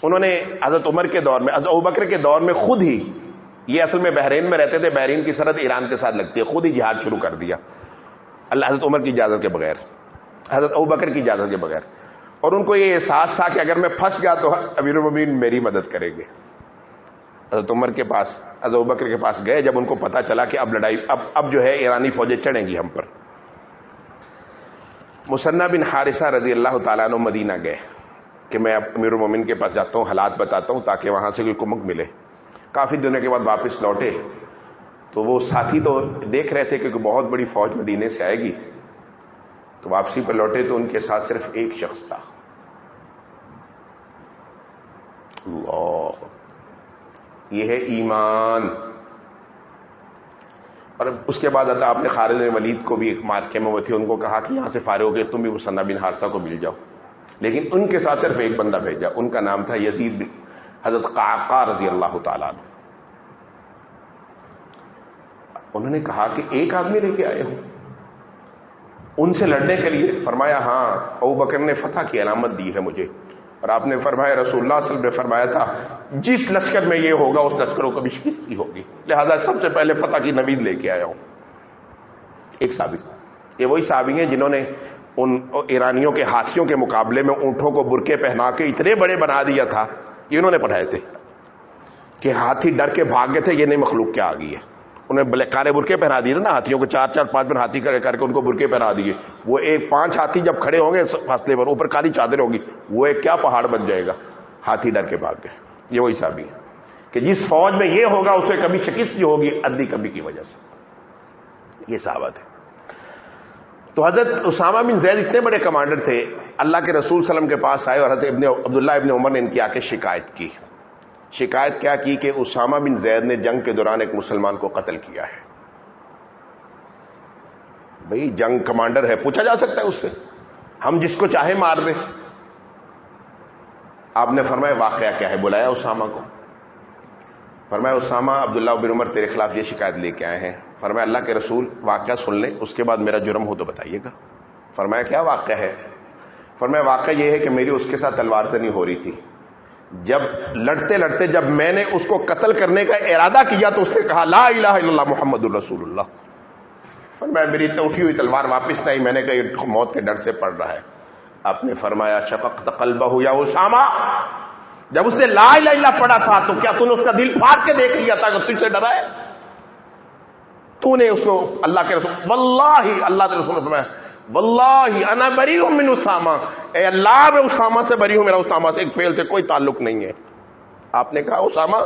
انہوں نے حضرت عمر کے دور میں, حضرت ابوبکر کے دور میں خود ہی, یہ اصل میں بحرین میں رہتے تھے, بحرین کی سرحد ایران کے ساتھ لگتی ہے, خود ہی جہاد شروع کر دیا اللہ حضرت عمر کی اجازت کے بغیر, حضرت ابوبکر کی اجازت کے بغیر. اور ان کو یہ احساس تھا کہ اگر میں پھنس گیا تو امیر المومنین میری مدد کریں گے. حضرت عمر کے پاس, حضرت ابوبکر کے پاس گئے جب ان کو پتا چلا کہ اب لڑائی, اب جو ہے ایرانی فوجیں چڑھیں گی ہم پر. مثنی بن حارثہ رضی اللہ تعالیٰ عنہ مدینہ گئے کہ میں اب امیر المومنین کے پاس جاتا ہوں, حالات بتاتا ہوں تاکہ وہاں سے کوئی کمک ملے. کافی دنوں کے بعد واپس لوٹے تو وہ ساتھی تو دیکھ رہے تھے کہ بہت بڑی فوج مدینے سے آئے گی, تو واپسی پر لوٹے تو ان کے ساتھ صرف ایک شخص تھا. اللہ, یہ ہے ایمان. اور اس کے بعد آپ نے خالد بن ولید کو بھی ایک مارکے میں وہ تھے, ان کو کہا کہ یہاں سے فارغ ہو گئے تم بھی مثنی بن حارثہ کو مل جاؤ, لیکن ان کے ساتھ صرف ایک بندہ بھیجا, ان کا نام تھا یزید بن حضرت قعقاع رضی اللہ تعالیٰ عنہ. انہوں نے کہا کہ ایک آدمی لے کے آئے ہو ان سے لڑنے کے لیے؟ فرمایا ہاں, ابوبکر نے فتح کی علامت دی ہے مجھے, اور آپ نے فرمایا, رسول اللہ صلی اللہ علیہ وسلم نے فرمایا تھا جس لشکر میں یہ ہوگا اس لشکر کو کبھی شکست نہیں ہوگی, لہذا سب سے پہلے فتح کی نوید لے کے آیا ہوں. ایک صحابی, یہ وہی صحابی ہیں جنہوں نے ان ایرانیوں کے ہاتھیوں کے مقابلے میں اونٹوں کو برقعے پہنا کے اتنے بڑے بنا دیا تھا, یہ انہوں نے پڑھائے تھے کہ ہاتھی ڈر کے بھاگ گئے تھے, یہ نئی مخلوق کیا آ گئی ہے. انہیں کالے برقعے پہنا دیے تھے نا ہاتھیوں کو, 4-4-5 ہاتھی کر کے ان کو برقعے پہنا دیے. وہ ایک 5 ہاتھی جب کھڑے ہوں گے فاصلے پر, اوپر کالی چادر ہوگی, وہ ایک کیا پہاڑ بن جائے گا. ہاتھی ڈر کے بھاگ گئے. یہ وہی صحابی ہے کہ جس فوج میں یہ ہوگا اسے کبھی شکست نہیں ہوگی ادھی کبھی کی وجہ سے. یہ صحابہ تھے. تو حضرت اسامہ بن زید اتنے بڑے کمانڈر تھے, اللہ کے رسول صلی اللہ علیہ وسلم کے پاس آئے اور حضرت عبداللہ ابن عمر نے ان کی آ کے شکایت کی. شکایت کیا کی کہ اسامہ بن زید نے جنگ کے دوران ایک مسلمان کو قتل کیا ہے. بھئی جنگ کمانڈر ہے, پوچھا جا سکتا ہے اس سے, ہم جس کو چاہے مار دیں. آپ نے فرمایا واقعہ کیا ہے؟ بلایا اسامہ کو. فرمایا اسامہ, عبداللہ بن عمر تیرے خلاف یہ شکایت لے کے آئے ہیں. فرمایا اللہ کے رسول واقعہ سن لیں, اس کے بعد میرا جرم ہو تو بتائیے گا. فرمایا کیا واقعہ ہے؟ فرمایا واقعہ یہ ہے کہ میری اس کے ساتھ تلوار سے نہیں ہو رہی تھی. جب لڑتے لڑتے جب میں نے اس کو قتل کرنے کا ارادہ کیا تو اس نے کہا لا الہ الا اللہ محمد الرسول اللہ. فرمایا میری تو اٹھی ہوئی تلوار واپس نہیں, میں نے کہا یہ موت کے ڈر سے پڑ رہا ہے. آپ نے فرمایا شفقت قلبہ یا اسامہ, جب اس نے لا الہ الا اللہ پڑھا تھا تو کیا تو نے اس کا دل پھاڑ کے دیکھ لیا تھا کہ تجھ سے ڈرا ہے؟ تو نے اس کو, اللہ کے رسول, واللہ اللہ کے رسول نے فرمایا واللہ انا بریء من اسامہ, اے اللہ میں اسامہ سے بری ہوں, میرا اسامہ سے ایک فعل سے کوئی تعلق نہیں ہے. آپ نے کہا اسامہ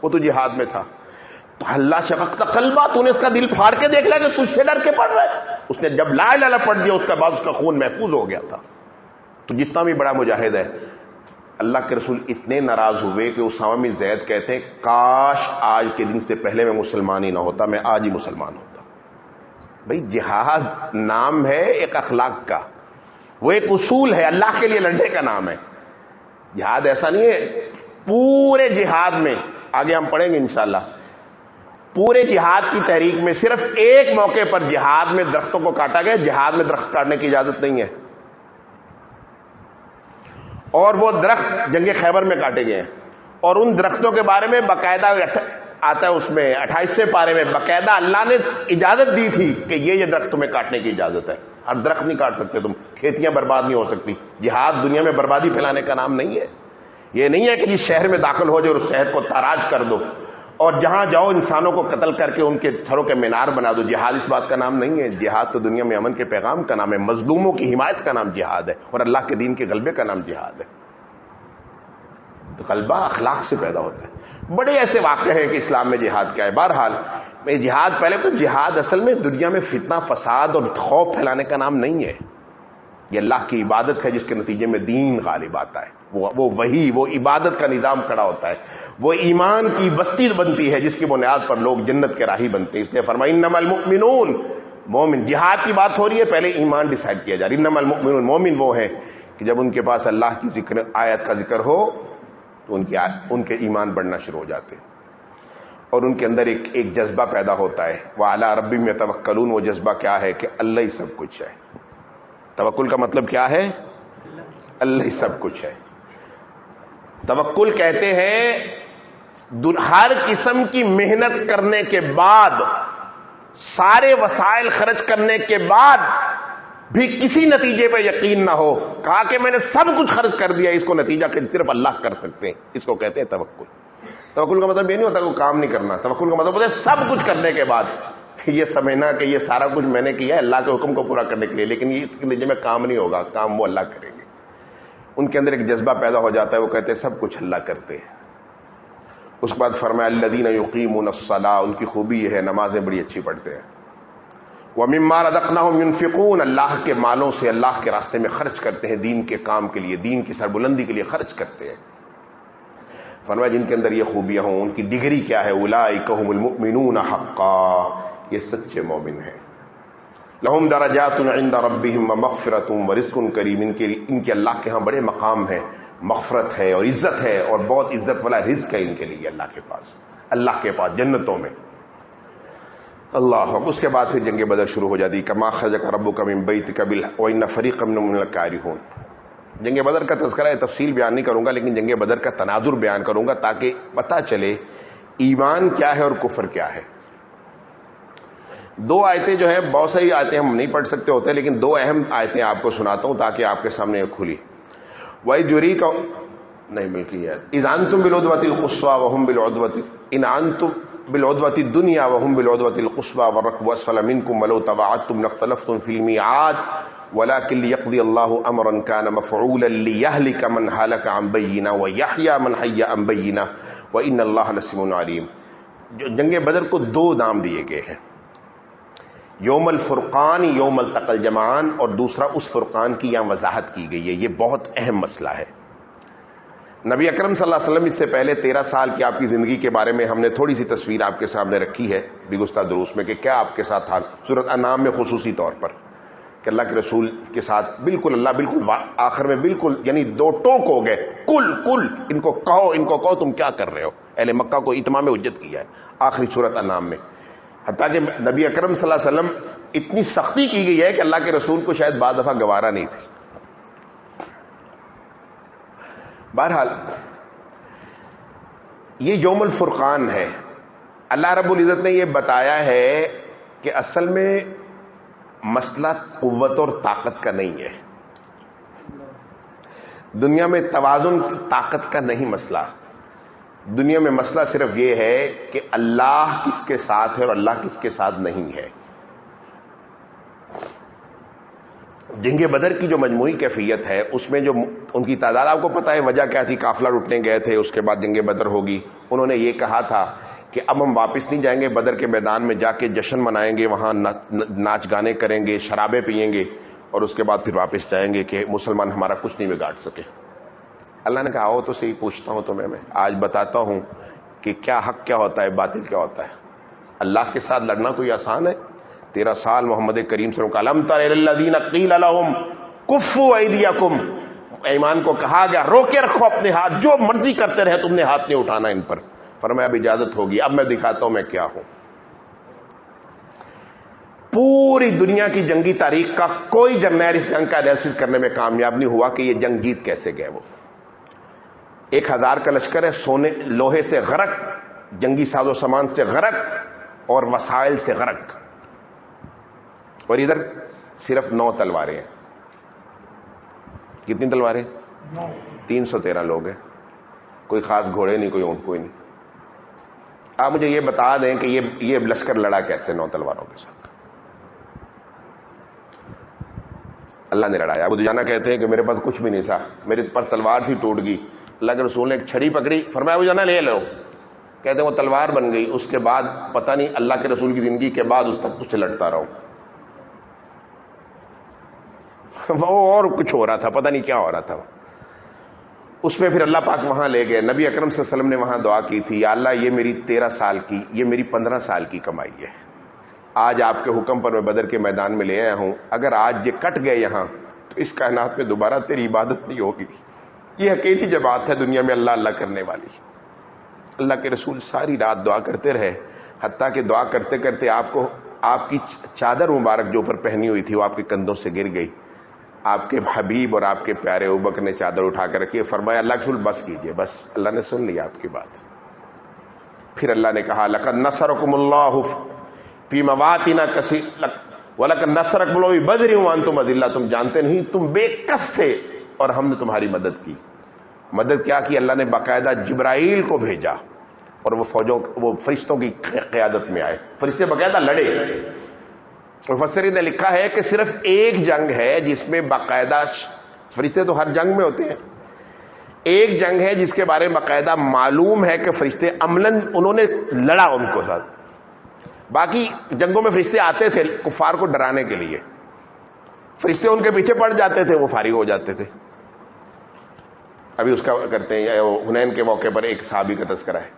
وہ تو جہاد میں تھا. تو اللہ شفقت قلبہ, تو نے اس کا دل پھاڑ کے دیکھ لیا کہ تجھ سے ڈر کے پڑ رہا ہے. اس نے جب لا الہ الا اللہ پڑھ دیا اس کے بعد اس کا خون محفوظ ہو گیا تھا. تو جتنا بھی بڑا مجاہد ہے, اللہ کے رسول اتنے ناراض ہوئے کہ اسامہ بن زید کہتے ہیں کاش آج کے دن سے پہلے میں مسلمان ہی نہ ہوتا, میں آج ہی مسلمان ہوتا. بھئی جہاد نام ہے ایک اخلاق کا, وہ ایک اصول ہے, اللہ کے لیے لڑنے کا نام ہے. جہاد ایسا نہیں ہے پورے جہاد میں, آگے ہم پڑھیں گے انشاءاللہ, پورے جہاد کی تحریک میں صرف ایک موقع پر جہاد میں درختوں کو کاٹا گیا, جہاد میں درخت کاٹنے کی اجازت نہیں ہے. اور وہ درخت جنگ خیبر میں کاٹے گئے ہیں، اور ان درختوں کے بارے میں باقاعدہ آتا ہے اس میں 28 پارے میں باقاعدہ اللہ نے اجازت دی تھی کہ یہ درخت تمہیں کاٹنے کی اجازت ہے. ہر درخت نہیں کاٹ سکتے تم، کھیتیاں برباد نہیں ہو سکتی. جہاد دنیا میں بربادی پھیلانے کا نام نہیں ہے. یہ نہیں ہے کہ جس شہر میں داخل ہو جائے اور اس شہر کو تاراج کر دو اور جہاں جاؤ انسانوں کو قتل کر کے ان کے سروں کے مینار بنا دو. جہاد اس بات کا نام نہیں ہے. جہاد تو دنیا میں امن کے پیغام کا نام ہے، مظلوموں کی حمایت کا نام جہاد ہے، اور اللہ کے دین کے غلبے کا نام جہاد ہے. تو غلبہ اخلاق سے پیدا ہوتا ہے. بڑے ایسے واقعے ہیں کہ اسلام میں جہاد کیا ہے. بہرحال جہاد پہلے تو جہاد اصل میں دنیا میں فتنہ فساد اور خوف پھیلانے کا نام نہیں ہے. یہ اللہ کی عبادت ہے جس کے نتیجے میں دین غالب آتا ہے. وہ وہی وہ عبادت کا نظام کھڑا ہوتا ہے. وہ ایمان کی بستی بنتی ہے جس کی بنیاد پر لوگ جنت کے راہی بنتے ہیں. اس لیے فرمایا انما المؤمنون، مومن. جہاد کی بات ہو رہی ہے، پہلے ایمان ڈیسائیڈ کیا جا رہا ہے. انما المؤمنون، مومن وہ ہیں کہ جب ان کے پاس اللہ کی ذکر آیت کا ذکر ہو تو ان کے ایمان بڑھنا شروع ہو جاتے ہیں، اور ان کے اندر ایک جذبہ پیدا ہوتا ہے. وَعَلَىٰ رَبِّهِمْ يَتَوَكَّلُونَ. وہ جذبہ کیا ہے کہ اللہ ہی سب کچھ ہے. توکل کا مطلب کیا ہے؟ اللہ ہی سب کچھ ہے. توکل کہتے ہیں ہر قسم کی محنت کرنے کے بعد، سارے وسائل خرچ کرنے کے بعد بھی کسی نتیجے پہ یقین نہ ہو. کہا کہ میں نے سب کچھ خرچ کر دیا، اس کو نتیجہ کہ صرف اللہ کر سکتے ہیں. اس کو کہتے ہیں توکل. توکل کا مطلب یہ نہیں ہوتا کہ کام نہیں کرنا. توکل کا مطلب ہوتا ہے سب کچھ کرنے کے بعد یہ سمجھنا کہ یہ سارا کچھ میں نے کیا ہے اللہ کے حکم کو پورا کرنے کے لیے، لیکن یہ اس کے نتیجے میں کام نہیں ہوگا، کام وہ اللہ کریں گے. ان کے اندر ایک جذبہ پیدا ہو جاتا ہے، وہ کہتے ہیں سب کچھ اللہ کرتے ہیں. اس کے بعد فرمایا الذین یقیمون الصلاۃ. ان کی خوبی یہ ہے نمازیں بڑی اچھی پڑھتے ہیں. وَمِمَّا رَزَقْنَاهُمْ يُنْفِقُونَ. اللہ کے مالوں سے اللہ کے راستے میں خرچ کرتے ہیں، دین کے کام کے لیے، دین کی سربلندی کے لیے خرچ کرتے ہیں. فرمایا جن کے اندر یہ خوبیاں ہوں ان کی ڈگری کیا ہے؟ اولئک هم المؤمنون حقا. یہ سچے مومن ہیں. لہم درجات عند ربهم ومغفرۃ ورزق کریم. ان کے اللہ کے ہاں بڑے مقام ہیں، مغفرت ہے اور عزت ہے، اور بہت عزت والا رزق ہے ان کے لیے اللہ کے پاس، اللہ کے پاس جنتوں میں. اللہ. اس کے بعد پھر جنگ بدر شروع ہو جاتی. کما خرجک ربک من بیتک بالحق وان فریقا منهم لکارہون. جنگ بدر کا تذکرہ تفصیل بیان نہیں کروں گا، لیکن جنگ بدر کا تناظر بیان کروں گا تاکہ پتہ چلے ایمان کیا ہے اور کفر کیا ہے. دو آیتیں جو ہیں، بہت ساری آیتیں ہم نہیں پڑھ سکتے ہوتے، لیکن دو اہم آیتیں آپ کو سناتا ہوں تاکہ آپ کے سامنے کھلی. وَإِذْ يُرِيكَ نہیں ملکی ہے. اذ انتم بالعدوۃ القصوى وهم بالعدوۃ ان انتم بالعدوۃ الدنیا وهم بالعدوۃ القصوى والركب اسفل منكم ولو تواعدتم لاختلفتم في الميعاد ولكن ليقضي الله امرا كان مفعولا ليهلك من هلك عن بينه ويحيى من حي عن بينه وان الله لسميع عليم. جنگ بدر کو دو نام دیے گئے ہیں، یوم الفرقان، یوم التقى الجمعان، اور دوسرا اس فرقان کی یہاں وضاحت کی گئی ہے. یہ بہت اہم مسئلہ ہے. نبی اکرم صلی اللہ علیہ وسلم اس سے پہلے 13 سال کی آپ کی زندگی کے بارے میں ہم نے تھوڑی سی تصویر آپ کے سامنے رکھی ہے گزشتہ دروس میں کہ کیا آپ کے ساتھ تھا. سورۃ انعام میں خصوصی طور پر کہ اللہ کے رسول کے ساتھ بالکل اللہ بالکل آخر میں بالکل یعنی دو ٹوک ہو گئے. کل ان کو کہو تم کیا کر رہے ہو. اہل مکہ کو اتمام حجت کیا ہے آخری سورۃ انعام میں. حتیٰ کہ نبی اکرم صلی اللہ علیہ وسلم اتنی سختی کی گئی ہے کہ اللہ کے رسول کو شاید بعض دفعہ گوارا نہیں تھی. بہرحال یہ یوم الفرقان ہے. اللہ رب العزت نے یہ بتایا ہے کہ اصل میں مسئلہ قوت اور طاقت کا نہیں ہے. دنیا میں توازن طاقت کا نہیں مسئلہ. دنیا میں مسئلہ صرف یہ ہے کہ اللہ کس کے ساتھ ہے اور اللہ کس کے ساتھ نہیں ہے. جنگ بدر کی جو مجموعی کیفیت ہے اس میں جو ان کی تعداد آپ کو پتہ ہے وجہ کیا تھی. قافلہ لوٹنے گئے تھے، اس کے بعد جنگ بدر ہوگی. انہوں نے یہ کہا تھا کہ اب ہم واپس نہیں جائیں گے، بدر کے میدان میں جا کے جشن منائیں گے، وہاں ناچ گانے کریں گے، شرابیں پئیں گے، اور اس کے بعد پھر واپس جائیں گے کہ مسلمان ہمارا کچھ نہیں بگاڑ سکے. اللہ نے کہا آؤ تو صحیح پوچھتا ہوں تمہیں، میں آج بتاتا ہوں کہ کیا حق کیا ہوتا ہے، باطل کیا ہوتا ہے. اللہ کے ساتھ لڑنا کوئی آسان ہے؟ 13 سال محمد کریم صلی اللہ علیہ وسلم کا الم تر الی الذین قیل لهم کفوا ایدیکم. ایمان کو کہا گیا روکے رکھو اپنے ہاتھ، جو مرضی کرتے رہے تم نے ہاتھ نہیں اٹھانا ان پر. فرمایا اب اجازت ہوگی، اب میں دکھاتا ہوں میں کیا ہوں. پوری دنیا کی جنگی تاریخ کا کوئی جرنیل اس جنگ کا انالیسس کرنے میں کامیاب نہیں ہوا کہ یہ جنگ جیت کیسے گئے. وہ 1000 کا لشکر ہے، سونے لوہے سے غرق، جنگی ساز و سامان سے غرق اور وسائل سے غرق، اور ادھر صرف 9 تلواریں ہیں۔ کتنی تلواریں؟ 313 لوگ ہیں، کوئی خاص گھوڑے نہیں، کوئی اونٹ کوئی نہیں۔ آپ مجھے یہ بتا دیں کہ یہ لشکر لڑا کیسے 9 تلواروں کے ساتھ؟ اللہ نے لڑایا۔ ابو دجانہ کہتے ہیں کہ میرے پاس کچھ بھی نہیں تھا، میرے پاس تلوار تھی، ٹوٹ گئی، اللہ کے رسول نے ایک چھڑی پکڑی، فرمایا ابو دجانہ لے لو، کہتے ہیں وہ تلوار بن گئی۔ اس کے بعد پتہ نہیں اللہ کے رسول کی زندگی کے بعد اس تک کچھ لڑتا رہا ہوں، وہ اور کچھ ہو رہا تھا، پتہ نہیں کیا ہو رہا تھا۔ اس میں پھر اللہ پاک وہاں لے گئے، نبی اکرم صلی اللہ علیہ وسلم نے وہاں دعا کی تھی، یا اللہ یہ میری 13 سال کی، یہ میری 15 سال کی کمائی ہے، آج آپ کے حکم پر میں بدر کے میدان میں لے آیا ہوں، اگر آج یہ کٹ گئے یہاں تو اس کائنات میں دوبارہ تیری عبادت نہیں ہوگی۔ یہ اکیلی جماعت ہے دنیا میں اللہ اللہ کرنے والی۔ اللہ کے رسول ساری رات دعا کرتے رہے، حتیٰ کہ دعا کرتے کرتے آپ کی چادر مبارک جو اوپر پہنی ہوئی تھی وہ آپ کے کندھوں سے گر گئی۔ آپ کے حبیب اور آپ کے پیارے ابوبکر نے چادر اٹھا کر رکھی، فرمایا اللہ کے رسول بس کیجئے، بس اللہ نے سن لی آپ کی بات۔ پھر اللہ نے کہا لقد نصرکم اللہ فی مواطن کثیرۃ ولقد نصرکم اللہ ببدر وانتم اذلہ، تم جانتے نہیں تم بے کس تھے اور ہم نے تمہاری مدد کی۔ مدد کیا کی؟ اللہ نے باقاعدہ جبرائیل کو بھیجا اور وہ فرشتوں کی قیادت میں آئے، فرشتے باقاعدہ لڑے۔ مفسرین نے لکھا ہے کہ صرف ایک جنگ ہے جس میں باقاعدہ، فرشتے تو ہر جنگ میں ہوتے ہیں، ایک جنگ ہے جس کے بارے میں باقاعدہ معلوم ہے کہ فرشتے عملاً انہوں نے لڑا ان کو ساتھ۔ باقی جنگوں میں فرشتے آتے تھے کفار کو ڈرانے کے لیے، فرشتے ان کے پیچھے پڑ جاتے تھے، وہ فارغ ہو جاتے تھے۔ ابھی اس کا کرتے ہیں، حنین کے موقع پر ایک صحابی کا تذکرہ ہے،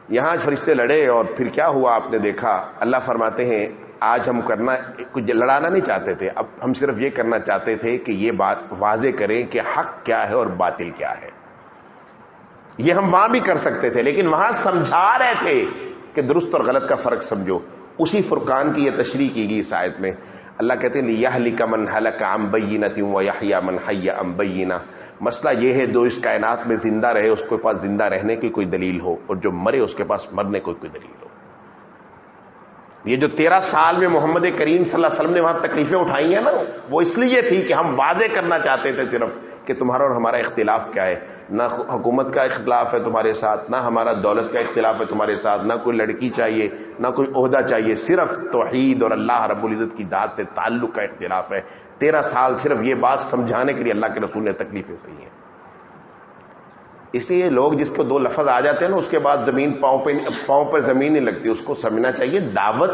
یہاں فرشتے لڑے اور پھر کیا ہوا آپ نے دیکھا۔ اللہ فرماتے ہیں آج ہم کچھ لڑانا نہیں چاہتے تھے، اب ہم صرف یہ کرنا چاہتے تھے کہ یہ بات واضح کریں کہ حق کیا ہے اور باطل کیا ہے۔ یہ ہم وہاں بھی کر سکتے تھے، لیکن وہاں سمجھا رہے تھے کہ درست اور غلط کا فرق سمجھو۔ اسی فرقان کی یہ تشریح کی گئی اس آیت میں۔ اللہ کہتے ہیں لِيَهْلِكَ مَنْ هَلَكَ عَنْ بَيِّنَةٍ وَيَحْيَىٰ مَنْ حَيَّ عَنْ بَيِّنَةٍ۔ مسئلہ یہ ہے جو اس کائنات میں زندہ رہے اس کے پاس زندہ رہنے کی کوئی دلیل ہو، اور جو مرے اس کے پاس مرنے کی کوئی دلیل ہو۔ یہ جو 13 سال میں محمد کریم صلی اللہ علیہ وسلم نے وہاں تکلیفیں اٹھائی ہیں نا، وہ اس لیے تھی کہ ہم واضح کرنا چاہتے تھے صرف کہ تمہارا اور ہمارا اختلاف کیا ہے۔ نہ حکومت کا اختلاف ہے تمہارے ساتھ، نہ ہمارا دولت کا اختلاف ہے تمہارے ساتھ، نہ کوئی لڑکی چاہیے، نہ کوئی عہدہ چاہیے، صرف توحید اور اللہ رب العزت کی ذات سے تعلق کا اختلاف ہے۔ 13 سال صرف یہ بات سمجھانے کے لیے اللہ کے رسول نے تکلیفیں سہی ہیں۔ اس لیے لوگ جس کو 2 لفظ آ جاتے ہیں نا، اس کے بعد پاؤں پہ زمین نہیں لگتی، اس کو سمجھنا چاہیے دعوت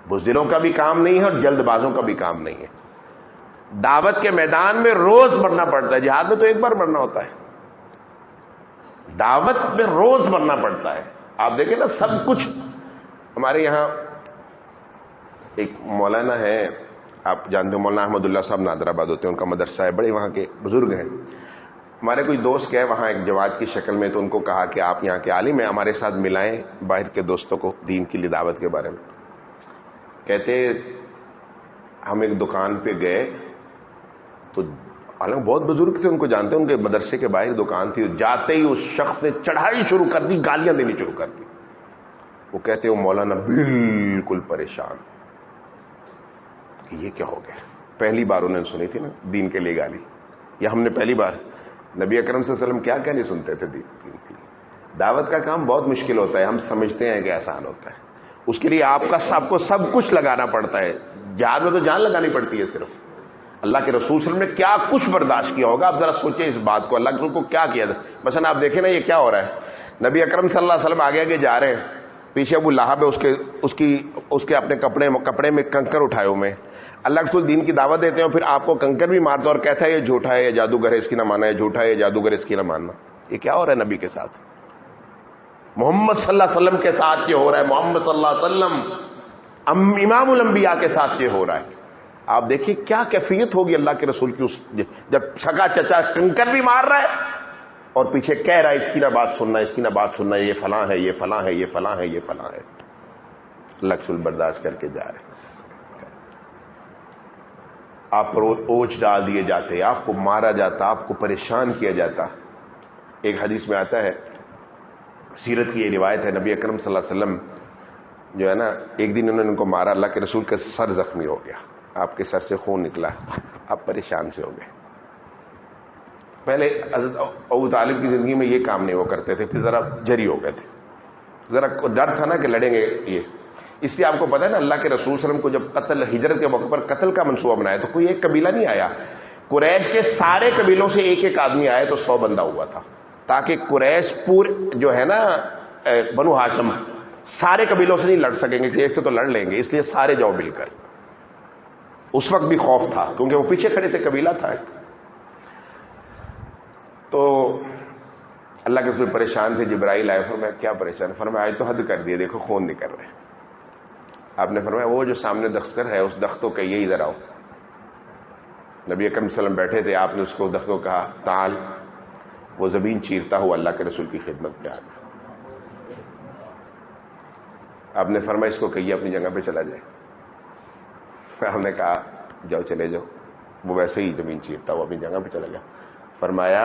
بزدلوں کا بھی کام نہیں ہے اور جلد بازوں کا بھی کام نہیں ہے۔ دعوت کے میدان میں روز مرنا پڑتا ہے، جہاد میں تو ایک بار مرنا ہوتا ہے، دعوت میں روز مرنا پڑتا ہے۔ آپ دیکھیں نا سب کچھ ہمارے یہاں ایک مولانا ہے، آپ جانتے ہیں مولانا احمد اللہ صاحب نادر آباد ہوتے ہیں، ان کا مدرسہ ہے، بڑے وہاں کے بزرگ ہیں۔ ہمارے کوئی دوست گئے وہاں ایک جماعت کی شکل میں، تو ان کو کہا کہ آپ یہاں کے عالم ہیں، ہمارے ساتھ ملائیں باہر کے دوستوں کو دین کی دعوت کے بارے میں۔ کہتے ہم ایک دکان پہ گئے تو حالانکہ بہت بزرگ تھے، ان کو جانتے ہیں، ان کے مدرسے کے باہر دکان تھی، جاتے ہی اس شخص نے چڑھائی شروع کر دی، گالیاں دینی شروع کر دی۔ وہ کہتے وہ مولانا بالکل پریشان کہ یہ کیا ہو گیا، پہلی بار انہوں نے سنی تھی نا دین کے لیے گالی، یا ہم نے پہلی بار۔ نبی اکرم صلی اللہ علیہ وسلم کیا نہیں سنتے تھے دین کی۔ دعوت کا کام بہت مشکل ہوتا ہے، ہم سمجھتے ہیں کہ آسان ہوتا ہے، اس کے لیے آپ کو سب کچھ لگانا پڑتا ہے۔ جہاد میں تو جان لگانی پڑتی ہے صرف۔ اللہ کے رسول صلی اللہ علیہ وسلم نے کیا کچھ برداشت کیا ہوگا، آپ ذرا سوچیں اس بات کو، اللہ کے رسول کو کیا کیا تھا۔ مثلا آپ دیکھیں نا یہ کیا ہو رہا ہے، نبی اکرم صلی اللہ علیہ وسلم آگے آگے جا رہے ہیں، پیچھے ابو لہب ہے، اس کے اپنے کپڑے میں کنکر اٹھائے ہوئے ہیں۔ اللہ کے رسول دین کی دعوت دیتے ہیں اور پھر آپ کو کنکر بھی مارتا اور کہتا ہے یہ جھوٹا ہے، یہ جادوگر ہے، اس کی نہ ماننا، ہے جھوٹا ہے، یہ جادوگر ہے، اس کی نہ ماننا۔ یہ کیا ہو رہا ہے نبی کے ساتھ، محمد صلی اللہ علیہ وسلم کے ساتھ یہ ہو رہا ہے، محمد صلی اللہ علیہ وسلم امام الانبیاء کے ساتھ یہ ہو رہا ہے۔ آپ دیکھیے کیا کیفیت ہوگی اللہ کے رسول کی، جب سگا چچا کنکر بھی مار رہا ہے اور پیچھے کہہ رہا ہے اس کی نہ بات سننا، اس کی نہ بات سننا، یہ فلاں ہے، یہ فلاں ہے، یہ فلاں ہے، یہ فلاں ہے۔ اللہ کے رسول برداشت کر کے جا رہے ہیں، آپ پر اوچھ ڈال دیے جاتے، آپ کو مارا جاتا، آپ کو پریشان کیا جاتا، ایک حدیث میں آتا ہے، سیرت کی یہ روایت ہے، نبی اکرم صلی اللہ علیہ وسلم جو ہے نا، ایک دن انہوں نے ان کو مارا، اللہ کے رسول کا سر زخمی ہو گیا، آپ کے سر سے خون نکلا، آپ پریشان سے ہو گئے. پہلے حضرت ابو طالب کی زندگی میں یہ کام نہیں وہ کرتے تھے، پھر ذرا جری ہو گئے تھے، ذرا ڈر تھا نا کہ لڑیں گے یہ. اس لیے آپ کو پتا ہے نا، اللہ کے رسول صلی اللہ علیہ وسلم کو جب قتل، ہجرت کے موقع پر قتل کا منصوبہ بنایا تو کوئی ایک قبیلہ نہیں آیا، قریش کے سارے قبیلوں سے ایک ایک آدمی آئے تو 100 بندہ ہوا تھا، تاکہ قریش پور جو ہے نا بنو ہاشم سارے قبیلوں سے نہیں لڑ سکیں گے، ایک سے تو لڑ لیں گے، اس لیے سارے جاؤ مل کر. اس وقت بھی خوف تھا کیونکہ وہ پیچھے کھڑے تھے، قبیلہ تھا. تو اللہ کے رسول پریشان تھے، جبرائیل آئے، فرمایا کیا پریشان؟ فرمایا آج تو حد کر دیے، دیکھو خون نکل رہے. آپ نے فرمایا وہ جو سامنے دختر ہے اس درخت کو کہیے ادھر آؤ. نبی اکرم صلی اللہ علیہ وسلم بیٹھے تھے، آپ نے اس کو درخت کو کہا تعال. وہ زمین چیرتا ہوا اللہ کے رسول کی خدمت میں آ گیا. آپ نے فرمایا اس کو کہیے اپنی جگہ پہ چلا جائے. ہم نے کہا جاؤ چلے جاؤ. وہ ویسے ہی زمین چیرتا ہوا اپنی جگہ پہ چلا گیا. فرمایا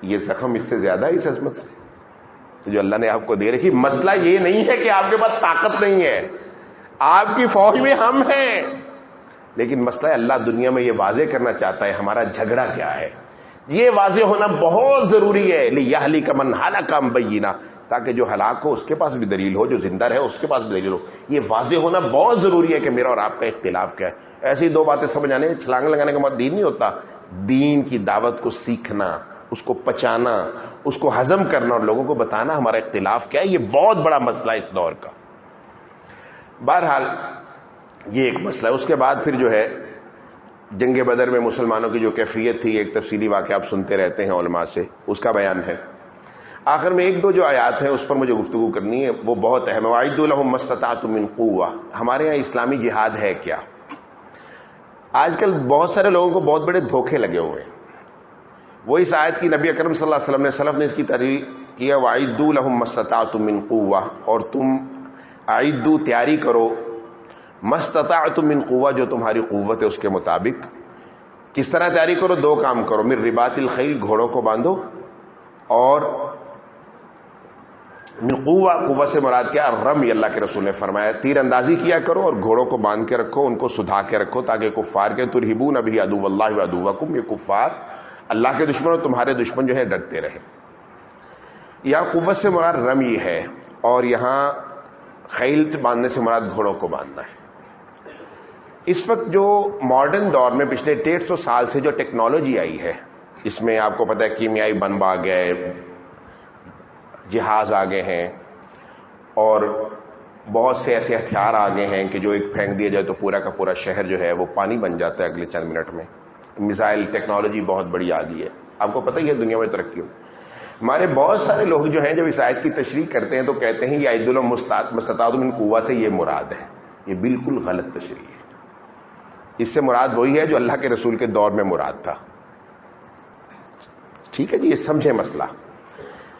یہ زخم اس سے زیادہ ہے اس عظمت سے جو اللہ نے آپ کو دے رکھی. مسئلہ یہ نہیں ہے کہ آپ کے پاس طاقت نہیں ہے، آپ کی فوج میں ہم ہیں، لیکن مسئلہ ہے اللہ دنیا میں یہ واضح کرنا چاہتا ہے ہمارا جھگڑا کیا ہے. یہ واضح ہونا بہت ضروری ہے. لِيَهْلِكَ مَنْ هَلَكَ عَنْ بَيِّنَةٍ، تاکہ جو ہلاک ہو اس کے پاس بھی دلیل ہو، جو زندہ رہے اس کے پاس بھی دلیل ہو. یہ واضح ہونا بہت ضروری ہے کہ میرا اور آپ کا اختلاف کیا ہے. ایسی دو باتیں سمجھ آنے چھلانگ لگانے کا مطلب دین نہیں ہوتا. دین کی دعوت کو سیکھنا، اس کو پچانا، اس کو ہضم کرنا اور لوگوں کو بتانا ہمارا اختلاف کیا ہے، یہ بہت بڑا مسئلہ ہے اس دور کا. بہرحال یہ ایک مسئلہ ہے. اس کے بعد پھر جو ہے جنگ بدر میں مسلمانوں کی جو کیفیت تھی، ایک تفصیلی واقعہ آپ سنتے رہتے ہیں علماء سے، اس کا بیان ہے. آخر میں ایک دو جو آیات ہیں اس پر مجھے گفتگو کرنی ہے، وہ بہت اہم ہے. وَأَعِدُّوا لَهُم مَّا اسْتَطَعْتُم مِّن قُوَّةٍ. ہمارے یہاں اسلامی جہاد ہے کیا؟ آج کل بہت سارے لوگوں کو بہت بڑے دھوکے لگے ہوئے ہیں. وہ اس آیت کی نبی اکرم صلی اللہ علیہ وسلم نے، سلف نے اس کی تشریح کیا، وَأَعِدُّوا لَهُم مَّا اسْتَطَعْتُم مِّن قُوَّةٍ، اور تم اعدوا تیاری کرو، مَّا اسْتَطَعْتُم مِّن قُوَّةٍ جو تمہاری قوت ہے اس کے مطابق. کس طرح تیاری کرو؟ دو کام کرو. مِن رباط الخیل، گھوڑوں کو باندھو، اور من قوت سے مراد کیا؟ الرمی. اللہ کے رسول نے فرمایا تیر اندازی کیا کرو اور گھوڑوں کو باندھ کے رکھو، ان کو سدھا کے رکھو، تاکہ کفار کے ترہبون به عدو اللہ وعدوکم، یہ کفار اللہ کے دشمن اور تمہارے دشمن جو ہے ڈرتے رہے. یہاں قوت سے مراد رمی ہے، اور یہاں خیل باندھنے سے مراد گھوڑوں کو باندھنا ہے. اس وقت جو ماڈرن دور میں پچھلے 150 سال سے جو ٹیکنالوجی آئی ہے، اس میں آپ کو پتہ ہے کیمیائی بم آ گئے، جہاز آ گئے ہیں، اور بہت سے ایسے ہتھیار آ گئے ہیں کہ جو ایک پھینک دیا جائے تو پورا کا پورا شہر جو ہے وہ پانی بن جاتا ہے اگلے چند منٹ میں. میزائل ٹیکنالوجی بہت بڑی آ گئی ہے. آپ کو پتہ ہی ہے دنیا میں ترقی ہو. ہمارے بہت سارے لوگ جو ہیں جب اس آیت کی تشریح کرتے ہیں تو کہتے ہیں یہ عید المستطاعت من قوہ سے یہ مراد ہے. یہ بالکل غلط تشریح ہے. اس سے مراد وہی ہے جو اللہ کے رسول کے دور میں مراد تھا. ٹھیک ہے جی، یہ سمجھے مسئلہ.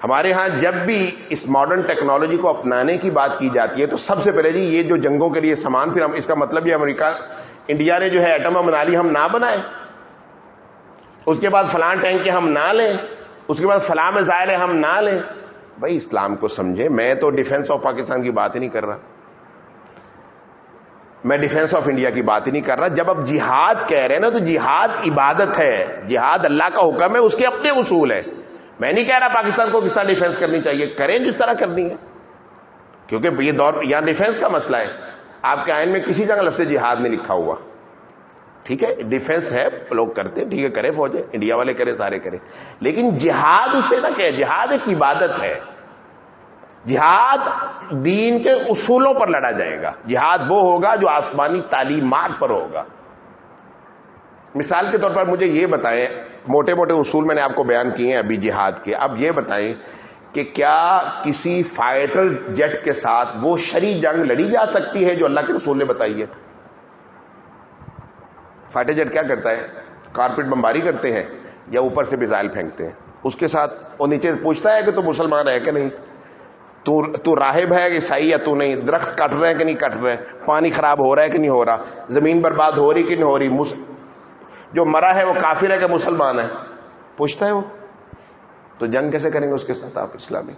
ہمارے ہاں جب بھی اس ماڈرن ٹیکنالوجی کو اپنانے کی بات کی جاتی ہے تو سب سے پہلے جی یہ جو جنگوں کے لیے سامان، پھر ہم اس کا مطلب یہ امریکہ انڈیا نے جو ہے ایٹم بم بنا لی، ہم نہ بنائیں. اس کے بعد فلاں ٹینک کے ہم نہ لیں، اس کے بعد فلاں میزائل ہے ہم نہ لیں. بھائی اسلام کو سمجھے. میں تو ڈیفنس آف پاکستان کی بات ہی نہیں کر رہا، میں ڈیفنس آف انڈیا کی بات ہی نہیں کر رہا. جب اب جہاد کہہ رہے ہیں نا تو جہاد عبادت ہے، جہاد اللہ کا حکم ہے، اس کے اپنے اصول ہے. میں نہیں کہہ رہا پاکستان کو کس طرح ڈیفنس کرنی چاہیے، کریں جس طرح کرنی ہے، کیونکہ یہ دور یہاں ڈیفنس کا مسئلہ ہے. آپ کے آئین میں کسی جگہ لفظ جہاد نہیں لکھا ہوا. ٹھیک ہے، ڈیفنس ہے، لوگ کرتے ہیں، ٹھیک ہے کرے، فوجیں انڈیا والے کرے، سارے کرے، لیکن جہاد اسے نہ کہے. جہاد ایک عبادت ہے. جہاد دین کے اصولوں پر لڑا جائے گا. جہاد وہ ہوگا جو آسمانی تعلیمات پر ہوگا. مثال کے طور پر مجھے یہ بتائیں، موٹے موٹے اصول میں نے آپ کو بیان کیے ہیں ابھی جہاد کے. اب یہ بتائیں کہ کیا کسی فائٹر جیٹ کے ساتھ وہ شرعی جنگ لڑی جا سکتی ہے جو اللہ کے رسول نے بتائی ہے؟ فائٹر جیٹ کیا کرتا ہے؟ کارپیٹ بمباری کرتے ہیں یا اوپر سے میزائل پھینکتے ہیں. اس کے ساتھ وہ نیچے پوچھتا ہے کہ تو مسلمان ہے کہ نہیں، تو راہب ہے عیسائی یا تو نہیں، درخت کٹ رہے ہیں کہ نہیں کٹ رہے، پانی خراب ہو رہا ہے کہ نہیں ہو رہا، زمین برباد ہو رہی کہ نہیں ہو رہی، جو مرا ہے وہ کافر ہے کہ مسلمان ہے، پوچھتا ہے وہ. تو جنگ کیسے کریں گے اس کے ساتھ آپ اسلامی؟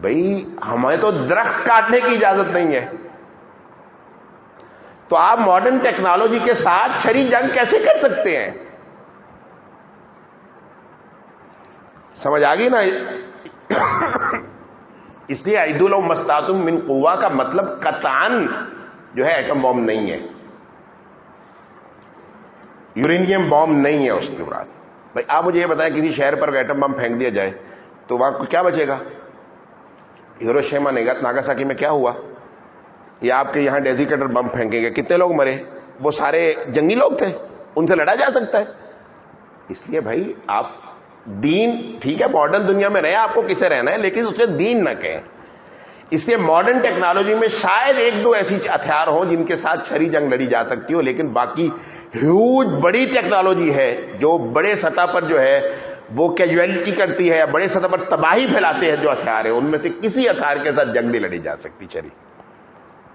بھئی ہمیں تو درخت کاٹنے کی اجازت نہیں ہے، تو آپ ماڈرن ٹیکنالوجی کے ساتھ چھری جنگ کیسے کر سکتے ہیں؟ سمجھ آ گئی نا؟ اس لیے اعدوا لهم ما استطعتم من قوہ کا مطلب قطعاً جو ہے ایٹم بم نہیں ہے، یورینیم بم نہیں ہے اس کی مراد۔ بھائی آپ مجھے یہ بتائیں کسی شہر پر ایٹم بم پھینک دیا جائے تو وہاں کیا بچے گا؟ ہیروشیما ناگاساکی میں کیا ہوا؟ یا آپ کے یہاں ڈیزیکیٹر بم پھینکیں گے، کتنے لوگ مرے؟ وہ سارے جنگی لوگ تھے، ان سے لڑا جا سکتا ہے؟ اس لیے بھائی آپ دین ٹھیک ہے ماڈرن دنیا میں رہے، آپ کو کسے رہنا ہے، لیکن اس سے دین نہ کہیں۔ اس لیے ماڈرن ٹیکنالوجی میں شاید ایک دو ایسی ہتھیار ہوں جن کے ساتھ چھری جنگ لڑی جا سکتی ہو، لیکن باقی ہیوج بڑی ٹیکنالوجی ہے جو بڑے سطح پر جو ہے وہ کیجویلٹی کرتی ہے یا بڑے سطح پر تباہی پھیلاتے ہیں جو ہتھیار ہیں، ان میں سے کسی ہتھیار کے ساتھ جنگ نہیں لڑی جا سکتی چھری۔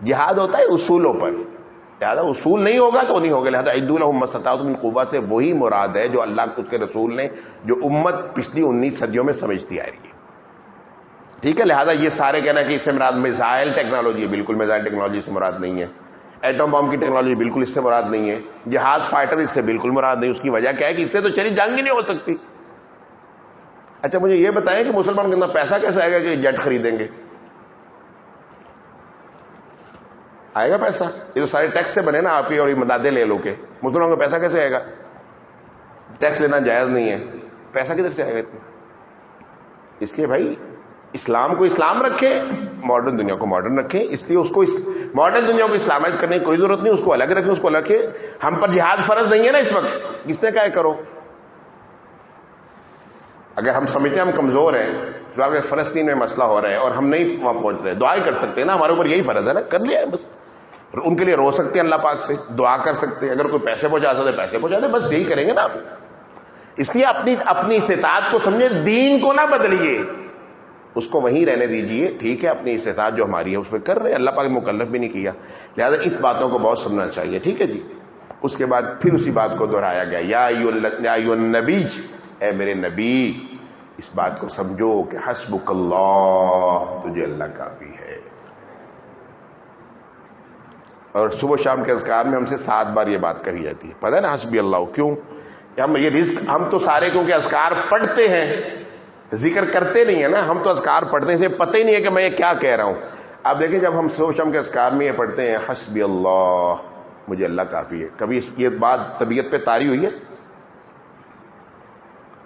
جہاد ہوتا ہے اصولوں پر، لہٰذا اصول نہیں ہوگا تو نہیں ہوگا۔ لہٰذا اعدوا لهم ما استطعتم من قوہ سے وہی مراد ہے جو اللہ کے اس کے رسول نے، جو امت پچھلی 19 صدیوں میں سمجھتی آ رہی ہے، ٹھیک ہے؟ لہٰذا یہ سارے کہنا کہ اس سے مراد میزائل ٹیکنالوجی ہے، بالکل میزائل ٹیکنالوجی سے مراد نہیں ہے، ایٹم بم کی ٹیکنالوجی بالکل اس سے مراد نہیں ہے، جہاز فائٹر اس سے بالکل مراد نہیں۔ اس کی وجہ کیا ہے کہ اس سے تو چلی جنگ ہی نہیں ہو سکتی۔ اچھا مجھے یہ بتائیں کہ مسلمان کے اندر پیسہ کیسے آئے گا کہ جیٹ خریدیں گے؟ آئے گا پیسہ؟ یہ تو سارے ٹیکس سے بنے نا، آپ ہی اور مدادیں لے لو کے مسلمانوں کا پیسہ کیسے آئے گا؟ ٹیکس لینا جائز نہیں ہے، پیسہ کدھر سے آئے گا اتنا؟ اس لیے بھائی اسلام کو اسلام رکھے، ماڈرن دنیا کو ماڈرن رکھیں۔ اس لیے اس کو ماڈرن دنیا کو اسلامائز کرنے کی کوئی ضرورت نہیں، اس کو الگ رکھیں، اس کو الگ رکھیں۔ ہم پر جہاد فرض نہیں ہے نا اس وقت، کس نے کہا ہے کرو؟ اگر ہم سمجھتے ہیں ہم کمزور ہیں، جو اگر فلسطین میں مسئلہ ہو رہا ہے اور ہم نہیں وہاں پہنچ رہے، دعا ہی کر سکتے ہیں نا، ہمارے اوپر یہی فرض ہے نا، کر لیا ہے بس۔ ان کے لیے رو سکتے ہیں اللہ پاک سے، دعا کر سکتے ہیں، اگر کوئی پیسے پہنچا سکتے پیسے پہنچا دے، بس یہی کریں گے نا آپ۔ اس لیے اپنی استطاعت کو سمجھے، دین کو نہ بدلیے، اس کو وہیں رہنے دیجئے، ٹھیک ہے؟ اپنی استطاعت جو ہماری ہے اس پہ کر رہے ہیں، اللہ پاک نے مکلف بھی نہیں کیا، لہذا اس باتوں کو بہت سمجھنا چاہیے، ٹھیک ہے جی؟ اس کے بعد پھر اسی بات کو دہرایا گیا، یا ایھا النبی، اے میرے نبی، اس بات کو سمجھو کہ حسبک اللہ، تجھے اللہ کافی ہے۔ اور صبح و شام کے اذکار میں ہم سے 7 بار یہ بات کہی جاتی ہے، پتہ ہے نا حسبی اللہ؟ کیوں؟ ہم یہ رزق ہم تو سارے کیونکہ اذکار پڑھتے ہیں، ذکر کرتے نہیں ہیں نا، ہم تو اذکار پڑھتے ہیں، اسے پتہ ہی نہیں ہے کہ میں یہ کیا کہہ رہا ہوں۔ آپ دیکھیں جب ہم صبح و شام کے اذکار میں یہ پڑھتے ہیں حسبی اللہ، مجھے اللہ کافی ہے، کبھی یہ بات طبیعت پہ طاری ہوئی ہے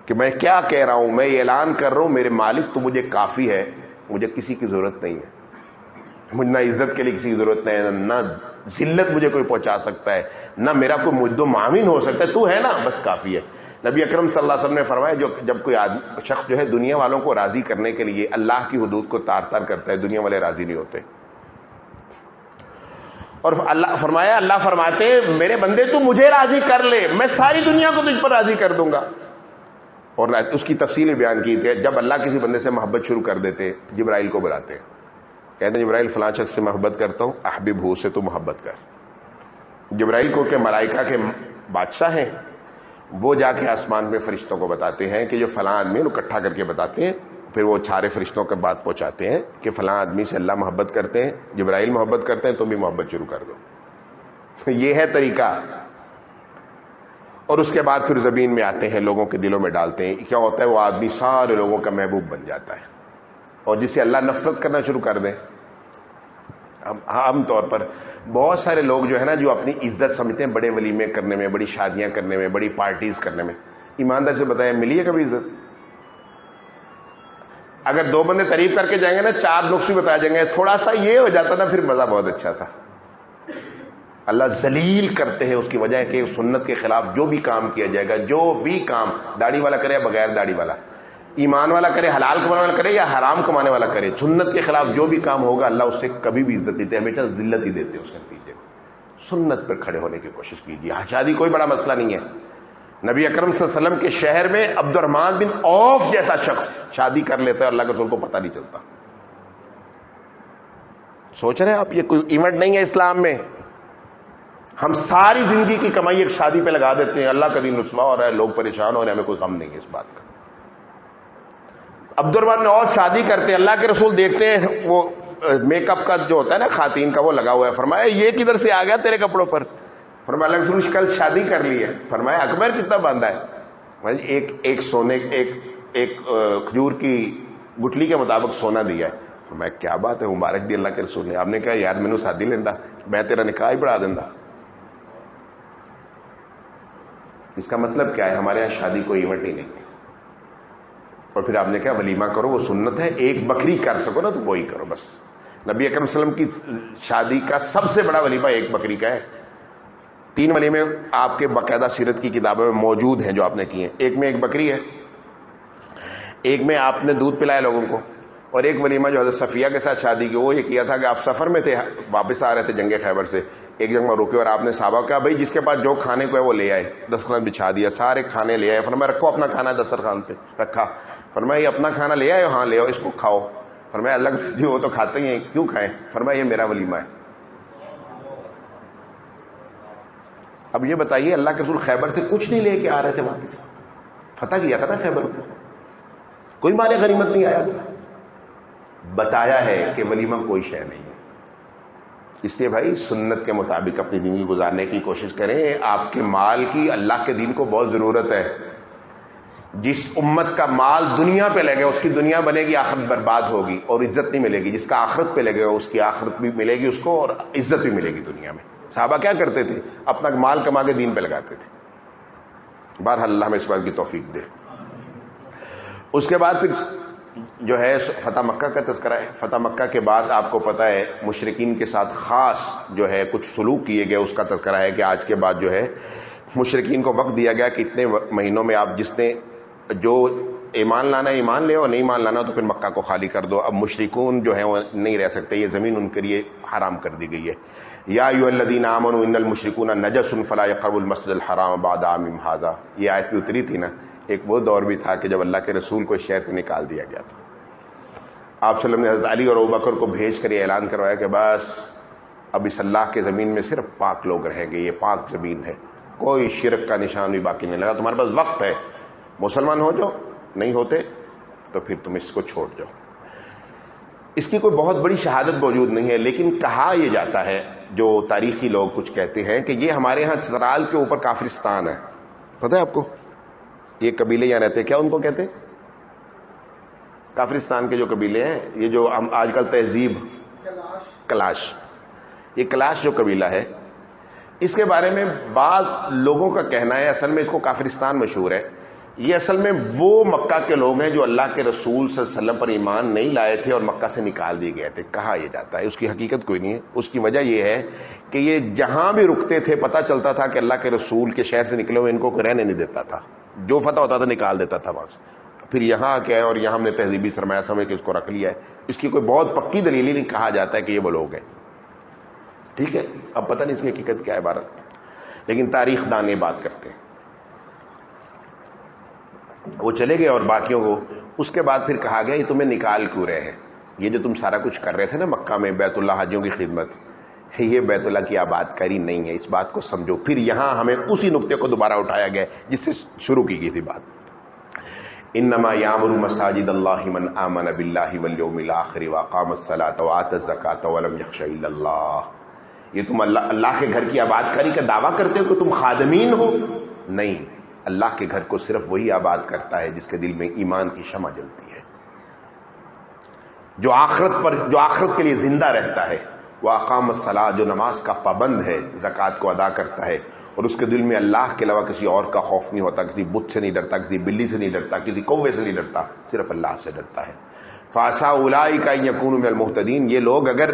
کہ میں کیا کہہ رہا ہوں؟ میں یہ اعلان کر رہا ہوں میرے مالک تو مجھے کافی ہے، مجھے کسی کی ضرورت نہیں ہے، مجھے نہ عزت کے لیے کسی کی ضرورت نہیں ہے، نہ ذلت مجھے کوئی پہنچا سکتا ہے، نہ میرا کوئی مجد و معاون ہو سکتا ہے، تو ہے نا، بس کافی ہے۔ نبی اکرم صلی اللہ علیہ وسلم نے فرمایا جب کوئی شخص جو ہے دنیا والوں کو راضی کرنے کے لیے اللہ کی حدود کو تار تار کرتا ہے، دنیا والے راضی نہیں ہوتے۔ اور اللہ فرماتے ہیں میرے بندے تو مجھے راضی کر لے، میں ساری دنیا کو تجھ پر راضی کر دوں گا۔ اور اس کی تفصیل بیان کی کہ جب اللہ کسی بندے سے محبت شروع کر دیتے، جبرائیل کو بلاتے ہیں، کہتے ہیں جبرائیل فلاں شخص سے محبت کرتا ہوں، احبب ہو سے تو محبت کر۔ جبرائیل کو کہ ملائکہ کے بادشاہ ہیں، وہ جا کے آسمان میں فرشتوں کو بتاتے ہیں کہ جو فلاں آدمی ہے، اکٹھا کر کے بتاتے ہیں، پھر وہ سارے فرشتوں کے بات پہنچاتے ہیں کہ فلاں آدمی سے اللہ محبت کرتے ہیں، جبرائیل محبت کرتے ہیں، تم بھی محبت شروع کر دو۔ یہ ہے طریقہ۔ اور اس کے بعد پھر زمین میں آتے ہیں، لوگوں کے دلوں میں ڈالتے ہیں، کیا ہوتا ہے؟ وہ آدمی سارے لوگوں کا محبوب بن جاتا ہے، اور جس سے اللہ نفرت کرنا شروع کر دیں۔ عام طور پر بہت سارے لوگ جو ہے نا، جو اپنی عزت سمجھتے ہیں بڑے ولیمے کرنے میں، بڑی شادیاں کرنے میں، بڑی پارٹیز کرنے میں، ایماندار سے بتائیں ملی ہے کبھی عزت؟ اگر 2 بندے تعریف کر کے جائیں گے نا، 4 نقص بھی بتایا جائیں گے، تھوڑا سا یہ ہو جاتا نا، پھر مزہ بہت اچھا تھا۔ اللہ ذلیل کرتے ہیں، اس کی وجہ ہے کہ سنت کے خلاف جو بھی کام کیا جائے گا، جو بھی کام داڑھی والا کرے یا بغیر داڑھی والا، ایمان والا کرے، حلال کمانے والا کرے یا حرام کمانے والا کرے، سنت کے خلاف جو بھی کام ہوگا اللہ اس سے کبھی بھی عزت دیتے، ہمیشہ ذلت ہی دیتے اس کے نتیجے میں۔ سنت پر کھڑے ہونے کی کوشش کیجیے۔ شادی کوئی بڑا مسئلہ نہیں ہے۔ نبی اکرم صلی اللہ علیہ وسلم کے شہر میں عبد الرحمن بن عوف جیسا شخص شادی کر لیتا ہے اور اللہ کے رسول کو پتہ نہیں چلتا۔ سوچ رہے ہیں آپ؟ یہ کوئی ایونٹ نہیں ہے اسلام میں۔ ہم ساری زندگی کی کمائی ایک شادی پہ لگا دیتے ہیں، اللہ کا دین رسوا ہو رہا ہے، لوگ پریشان ہو رہے ہیں، ہمیں کوئی غم نہیں ہے اس بات کا۔ عبد الرحمن نے اور شادی کرتے اللہ کے رسول دیکھتے ہیں وہ میک اپ کا جو ہوتا ہے نا خواتین کا وہ لگا ہوا ہے. فرمایا یہ کدھر سے آ گیا تیرے کپڑوں پر؟ فرمایا اللہ کے رسول کل شادی کر لی ہے. فرمایا اکبر کتنا باندھا ہے؟ ایک سونے ایک کھجور کی گٹلی کے مطابق سونا دیا ہے. فرمایا کیا بات ہے، مبارک دی اللہ کے رسول نے. آپ نے کہا یار مینو شادی لینا، میں تیرا نکاح ہی بڑھا دینا. اس کا مطلب کیا ہے؟ ہمارے یہاں شادی کوئی ایونٹ ہی نہیں. اور پھر آپ نے کہا ولیمہ کرو، وہ سنت ہے، ایک بکری کر سکو نا تو وہی کرو بس. نبی اکرم صلی اللہ علیہ وسلم کی شادی کا سب سے بڑا ولیمہ ایک بکری کا ہے. 3 ولیمے آپ کے باقاعدہ سیرت کی کتابوں میں موجود ہیں جو آپ نے کیے ہیں. ایک میں ایک بکری ہے، ایک میں آپ نے دودھ پلایا لوگوں کو، اور ایک ولیمہ جو حضرت صفیہ کے ساتھ شادی کی وہ یہ کیا تھا کہ آپ سفر میں تھے، واپس آ رہے تھے جنگ خیبر سے، ایک جگہ رکے اور آپ نے صحابہ کہا بھائی جس کے پاس جو کھانے کو ہے وہ لے آئے. دسترخوان بچھا دیا، سارے کھانے لے آئے. فرمایا رکھو اپنا کھانا دسترخوان پہ رکھا. فرمایا یہ اپنا کھانا لے آئے؟ ہاں لے آؤ، اس کو کھاؤ. فرمایا الگ سے وہ تو کھاتے ہی ہیں، کیوں کھائیں؟ فرمایا یہ میرا ولیمہ ہے. اب یہ بتائیے اللہ کے رسول خیبر سے کچھ نہیں لے کے آ رہے تھے، واپس فتح کیا تھا نا خیبر کو، کوئی مال غنیمت نہیں آیا. بتایا ہے کہ ولیمہ کوئی شے نہیں ہے. اس لیے بھائی سنت کے مطابق اپنی زندگی گزارنے کی کوشش کریں. آپ کے مال کی اللہ کے دین کو بہت ضرورت ہے. جس امت کا مال دنیا پہ لگے اس کی دنیا بنے گی، آخرت برباد ہوگی اور عزت نہیں ملے گی. جس کا آخرت پہ لگے اس کی آخرت بھی ملے گی اس کو اور عزت بھی ملے گی دنیا میں. صحابہ کیا کرتے تھے؟ اپنا مال کما کے دین پہ لگاتے تھے. بہرحال اللہ ہمیں اس بات کی توفیق دے. اس کے بعد پھر جو ہے فتح مکہ کا تذکرہ ہے. فتح مکہ کے بعد آپ کو پتہ ہے مشرکین کے ساتھ خاص جو ہے کچھ سلوک کیے گئے، اس کا تذکرہ ہے کہ آج کے بعد جو ہے مشرکین کو وقت دیا گیا کہ اتنے مہینوں میں آپ جس نے جو ایمان لانا ہے ایمان لے اور نہیں ایمان لانا تو پھر مکہ کو خالی کر دو. اب مشرکون جو ہیں وہ نہیں رہ سکتے، یہ زمین ان کے لیے حرام کر دی گئی ہے. یا ایھا الذین آمنوا ان المشرکون نجس فلا یقربوا المسجد الحرام بعد عامهم ھذا. یہ آیت بھی اتری تھی نا. ایک وہ دور بھی تھا کہ جب اللہ کے رسول کو شہر سے نکال دیا گیا تھا. آپ صلی اللہ علیہ وسلم نے حضرت علی اور ابوبکر کو بھیج کر یہ اعلان کروایا کہ بس اب اس اللہ کے زمین میں صرف پاک لوگ رہیں گے، یہ پاک زمین ہے، کوئی شرک کا نشان بھی باقی نہیں لگا. تمہارے پاس وقت ہے، مسلمان ہو جاؤ، نہیں ہوتے تو پھر تم اس کو چھوڑ جاؤ. اس کی کوئی بہت بڑی شہادت موجود نہیں ہے، لیکن کہا یہ جاتا ہے، جو تاریخی لوگ کچھ کہتے ہیں کہ یہ ہمارے ہاں چترال کے اوپر کافرستان ہے. پتہ ہے آپ کو یہ قبیلے یہاں رہتے ہیں، کیا ان کو کہتے ہیں؟ کافرستان کے جو قبیلے ہیں، یہ جو ہم آج کل تہذیب کلاش، یہ کلاش جو قبیلہ ہے اس کے بارے میں بعض لوگوں کا کہنا ہے اصل میں اس کو کافرستان مشہور ہے. یہ اصل میں وہ مکہ کے لوگ ہیں جو اللہ کے رسول صلی اللہ علیہ وسلم پر ایمان نہیں لائے تھے اور مکہ سے نکال دیے گئے تھے. کہا یہ جاتا ہے، اس کی حقیقت کوئی نہیں ہے. اس کی وجہ یہ ہے کہ یہ جہاں بھی رکتے تھے پتہ چلتا تھا کہ اللہ کے رسول کے شہر سے نکلے ہوئے ان کو رہنے نہیں دیتا تھا، جو فتح ہوتا تھا نکال دیتا تھا وہاں سے. پھر یہاں آ کے اور یہاں ہم نے تہذیبی سرمایہ سمجھ کے اس کو رکھ لیا ہے. اس کی کوئی بہت پکی دلیل ہی نہیں. کہا جاتا ہے کہ یہ وہ لوگ ہیں. ٹھیک ہے، اب پتہ نہیں اس کی حقیقت کیا ہے عبارت، لیکن تاریخ دان یہ بات کرتے ہیں. وہ چلے گئے اور باقیوں کو اس کے بعد پھر کہا گیا یہ تمہیں نکال کیوں رہے ہیں؟ یہ جو تم سارا کچھ کر رہے تھے نا مکہ میں بیت اللہ حاجیوں کی خدمت، یہ بیت اللہ کی آباد کاری نہیں ہے. اس بات کو سمجھو. پھر یہاں ہمیں اسی نقطے کو دوبارہ اٹھایا گیا جس سے شروع کی گئی تھی بات. انما یامر مساجد اللہ من آمن باللہ والیوم الآخر واقام الصلاۃ وآتى الزکاۃ ولم یخش الا اللہ. یہ تم اللہ کے گھر کی آباد کاری کا دعویٰ کرتے ہو کہ تم خادمین ہو؟ نہیں، اللہ کے گھر کو صرف وہی آباد کرتا ہے جس کے دل میں ایمان کی شمع جلتی ہے، جو آخرت کے لیے زندہ رہتا ہے. وہ اقام الصلاۃ، جو نماز کا پابند ہے، زکوٰۃ کو ادا کرتا ہے اور اس کے دل میں اللہ کے علاوہ کسی اور کا خوف نہیں ہوتا، کسی بت سے نہیں ڈرتا، کسی بلی سے نہیں ڈرتا، کسی کوے سے نہیں ڈرتا، صرف اللہ سے ڈرتا ہے. فعسیٰ اولئک ان یکونوا من المہتدین. یہ لوگ اگر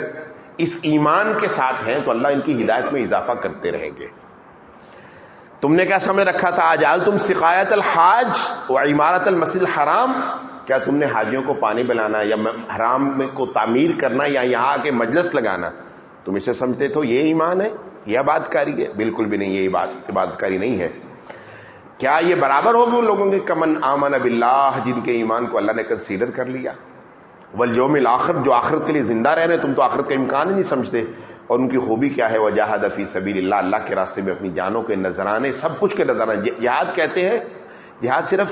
اس ایمان کے ساتھ ہیں تو اللہ ان کی ہدایت میں اضافہ کرتے رہیں گے. تم نے کیا سمجھ رکھا تھا؟ اجعلتم سقایۃ الحاج وعمارۃ المسجد الحرام. کیا تم نے حاجیوں کو پانی پلانا یا حرام میں کو تعمیر کرنا یا یہاں کے مجلس لگانا تم اسے سمجھتے تو یہ ایمان ہے، یہ عبادت کاری ہے؟ بالکل بھی نہیں، یہ عبادت کاری نہیں ہے. کیا یہ برابر ہوگی ان لوگوں کے کمن آمن باللہ جن کے ایمان کو اللہ نے کنسیڈر کر لیا، والیوم الآخر جو آخرت کے لیے زندہ رہ رہے ہیں؟ تم تو آخرت کا امکان ہی نہیں سمجھتے. اور ان کی خوبی کیا ہے؟ وجاہد فی سبیل اللہ، اللہ کے راستے میں اپنی جانوں کے نذرانے، سب کچھ کے نذرانے. جہاد کہتے ہیں، جہاد صرف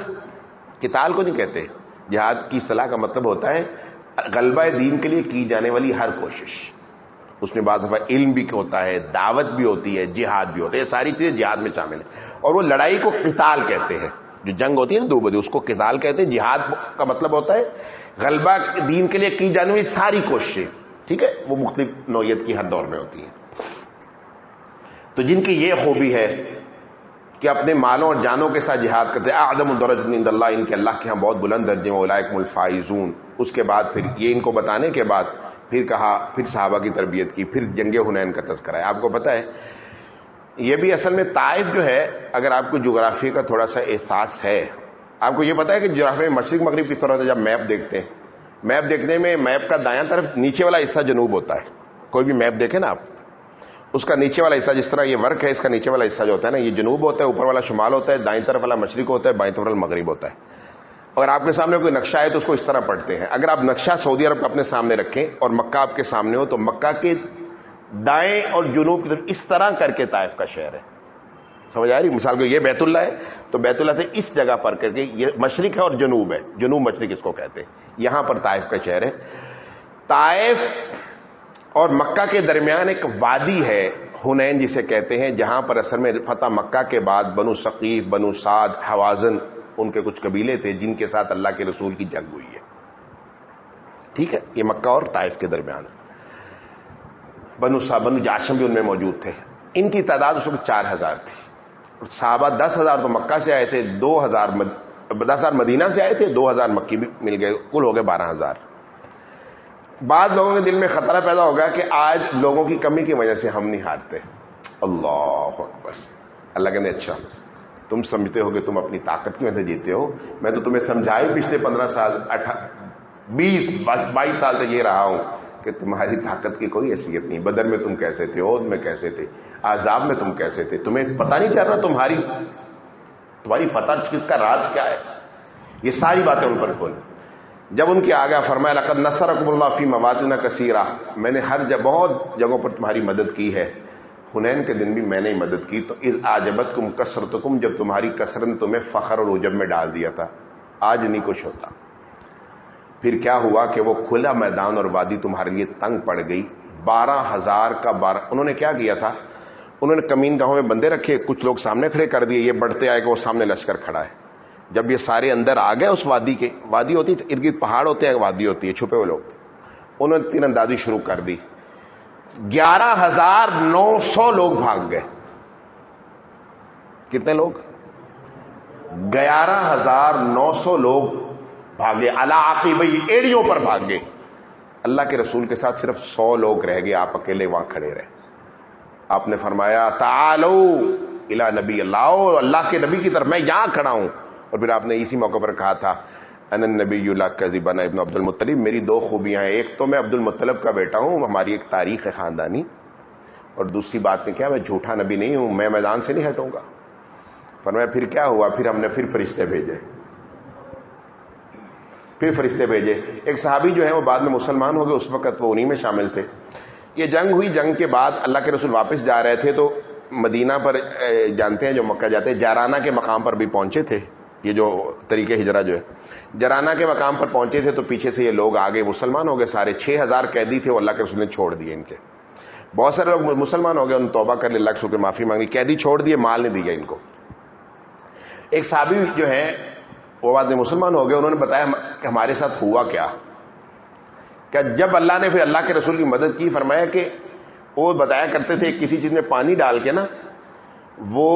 قتال کو نہیں کہتے. جہاد کی اصطلاح کا مطلب ہوتا ہے غلبہ دین کے لیے کی جانے والی ہر کوشش. اس میں بعض دفعہ علم بھی ہوتا ہے، دعوت بھی ہوتی ہے، جہاد بھی ہوتا ہے. یہ ساری چیزیں جہاد میں شامل ہیں. اور وہ لڑائی کو قتال کہتے ہیں. جو جنگ ہوتی ہے نا دو بدی، اس کو قتال کہتے ہیں. جہاد کا مطلب ہوتا ہے غلبہ دین کے لیے کی جانے والی ساری کوششیں. ٹھیک ہے، وہ مختلف نوعیت کی ہر دور میں ہوتی ہیں. تو جن کی یہ خوبی ہے کہ اپنے مالوں اور جانوں کے ساتھ جہاد کرتے ہیں، اعظم الدرجۃ عند اللہ، ان کے اللہ کے ہاں بہت بلند درجے ہیں، اولئک الفائزون. اس کے بعد پھر یہ ان کو بتانے کے بعد پھر کہا، پھر صحابہ کی تربیت کی، پھر جنگ حنین کا تذکرہ ہے. آپ کو پتہ ہے یہ بھی اصل میں طائف جو ہے، اگر آپ کو جغرافیہ کا تھوڑا سا احساس ہے، آپ کو یہ پتا ہے کہ جغرافیہ میں مشرق مغرب کس طرح سے جب میپ دیکھتے ہیں، میپ دیکھنے میں میپ کا دایاں طرف نیچے والا حصہ جنوب ہوتا ہے. کوئی بھی میپ دیکھیں نا آپ، اس کا نیچے والا حصہ، جس طرح یہ ورق ہے، اس کا نیچے والا حصہ جو ہوتا ہے نا، یہ جنوب ہوتا ہے، اوپر والا شمال ہوتا ہے، دائیں طرف والا مشرق ہوتا ہے، بائیں طرف والا مغرب ہوتا ہے. اگر آپ کے سامنے کوئی نقشہ ہے تو اس کو اس طرح پڑھتے ہیں. اگر آپ نقشہ سعودی عرب کا اپنے سامنے رکھیں اور مکہ آپ کے سامنے ہو، تو مکہ کے دائیں اور جنوب کی طرف اس طرح کر کے طائف کا شہر ہے. سمجھ آ رہی؟ مثال کو یہ بیت اللہ ہے تو بیت اللہ سے اس جگہ پر کر کے یہ مشرق ہے اور جنوب ہے، جنوب مشرق اس کو کہتے ہیں. یہاں پر طائف کا شہر ہے. طائف اور مکہ کے درمیان ایک وادی ہے حنین جسے کہتے ہیں، جہاں پر اصل میں فتح مکہ کے بعد بنو ثقیف، بنو سعد، حوازن، ان کے کچھ قبیلے تھے جن کے ساتھ اللہ کے رسول کی جنگ ہوئی ہے. ٹھیک ہے، یہ مکہ اور طائف کے درمیان. بنو جاشم بھی ان میں موجود تھے. ان کی تعداد اس وقت 4000 تھی. صحابہ 10,000 تو مکہ سے آئے تھے، 10,000 مدینہ سے آئے تھے، 2,000 مکی بھی مل گئے، کل ہو گئے 12,000. بعض لوگوں کے دل میں خطرہ پیدا ہوگا کہ آج لوگوں کی کمی کی وجہ سے ہم نہیں ہارتے. اللہ اکبر. اللہ کہتے اچھا تم سمجھتے ہو کہ تم اپنی طاقت کی وجہ سے جیتے ہو، میں تو تمہیں سمجھائی پچھلے 15 سال 22 سال سے یہ رہا ہوں کہ تمہاری طاقت کی کوئی حیثیت نہیں. بدر میں تم کیسے تھے، عہد میں کیسے تھے، عذاب میں تم کیسے تھے، تمہیں پتہ نہیں چل رہا تمہاری فتح کس کا راز کیا ہے. یہ ساری باتیں ان پر کھول. جب ان کے آگے فرمایا لقد نصرکم اللہ فی مواطن کثیرہ، میں نے بہت جگہوں پر تمہاری مدد کی ہے، حنین کے دن بھی میں نے مدد کی. تو اذ اعجبتکم کثرتکم، جب تمہاری کثرت نے تمہیں فخر اور عجب میں ڈال دیا تھا. آج نہیں کچھ ہوتا. پھر کیا ہوا کہ وہ کھلا میدان اور وادی تمہارے لیے تنگ پڑ گئی. 12,000 کا 12. انہوں نے کیا کیا تھا، انہوں نے کمین گاہوں میں بندے رکھے، کچھ لوگ سامنے کھڑے کر دیے، یہ بڑھتے آئے کہ وہ سامنے لشکر کھڑا ہے. جب یہ سارے اندر آ گئے اس وادی کے، وادی ہوتی ہے ارد گرد پہاڑ ہوتے ہیں، وادی ہوتی ہے، چھپے ہوئے لوگ، انہوں نے تیر اندازی شروع کر دی. 11,900 لوگ بھاگ گئے. کتنے لوگ؟ 11,900 لوگ بھاگے. علی عقیبی، ایڑیوں پر بھاگ گئے. اللہ کے رسول کے ساتھ صرف 100 لوگ رہ گئے. آپ اکیلے وہاں کھڑے رہے. آپ نے فرمایا تعالو الی نبی اللہ، اللہ کے نبی کی طرف، میں یہاں کھڑا ہوں. اور پھر آپ نے اسی موقع پر کہا تھا انا النبی لا کذب انا ابن عبد المطلب، میری 2 خوبیاں ہیں، ایک تو میں عبد المطلب کا بیٹا ہوں، ہماری ایک تاریخ ہے خاندانی، اور دوسری بات میں کیا، میں جھوٹا نبی نہیں ہوں، میں میدان سے نہیں ہٹوں گا. فرمایا پھر کیا ہوا، پھر ہم نے پھر فرشتے بھیجے. ایک صحابی جو ہے وہ بعد میں مسلمان ہو گئے، اس وقت وہ انہی میں شامل تھے. یہ جنگ ہوئی، جنگ کے بعد اللہ کے رسول واپس جا رہے تھے تو مدینہ پر جانتے ہیں جو مکہ جاتے ہیں، جارانہ کے مقام پر بھی پہنچے تھے. یہ جو طریقہ ہجرہ جو ہے جرانہ کے مقام پر پہنچے تھے تو پیچھے سے یہ لوگ آگے مسلمان ہو گئے. سارے 6,000 قیدی تھے وہ اللہ کے رسول نے چھوڑ دیے. ان کے بہت سارے لوگ مسلمان ہو گئے، ان توبہ کر لی، اللہ کے رسول کی معافی مانگی، قیدی چھوڑ دیے، مال نہیں دیا ان کو. ایک صحابی جو ہے وہ بعد میں مسلمان ہو گئے، انہوں نے بتایا کہ ہمارے ساتھ ہوا کیا، کہ جب اللہ نے پھر اللہ کے رسول کی مدد کی، فرمایا کہ وہ بتایا کرتے تھے کسی چیز میں پانی ڈال کے نا وہ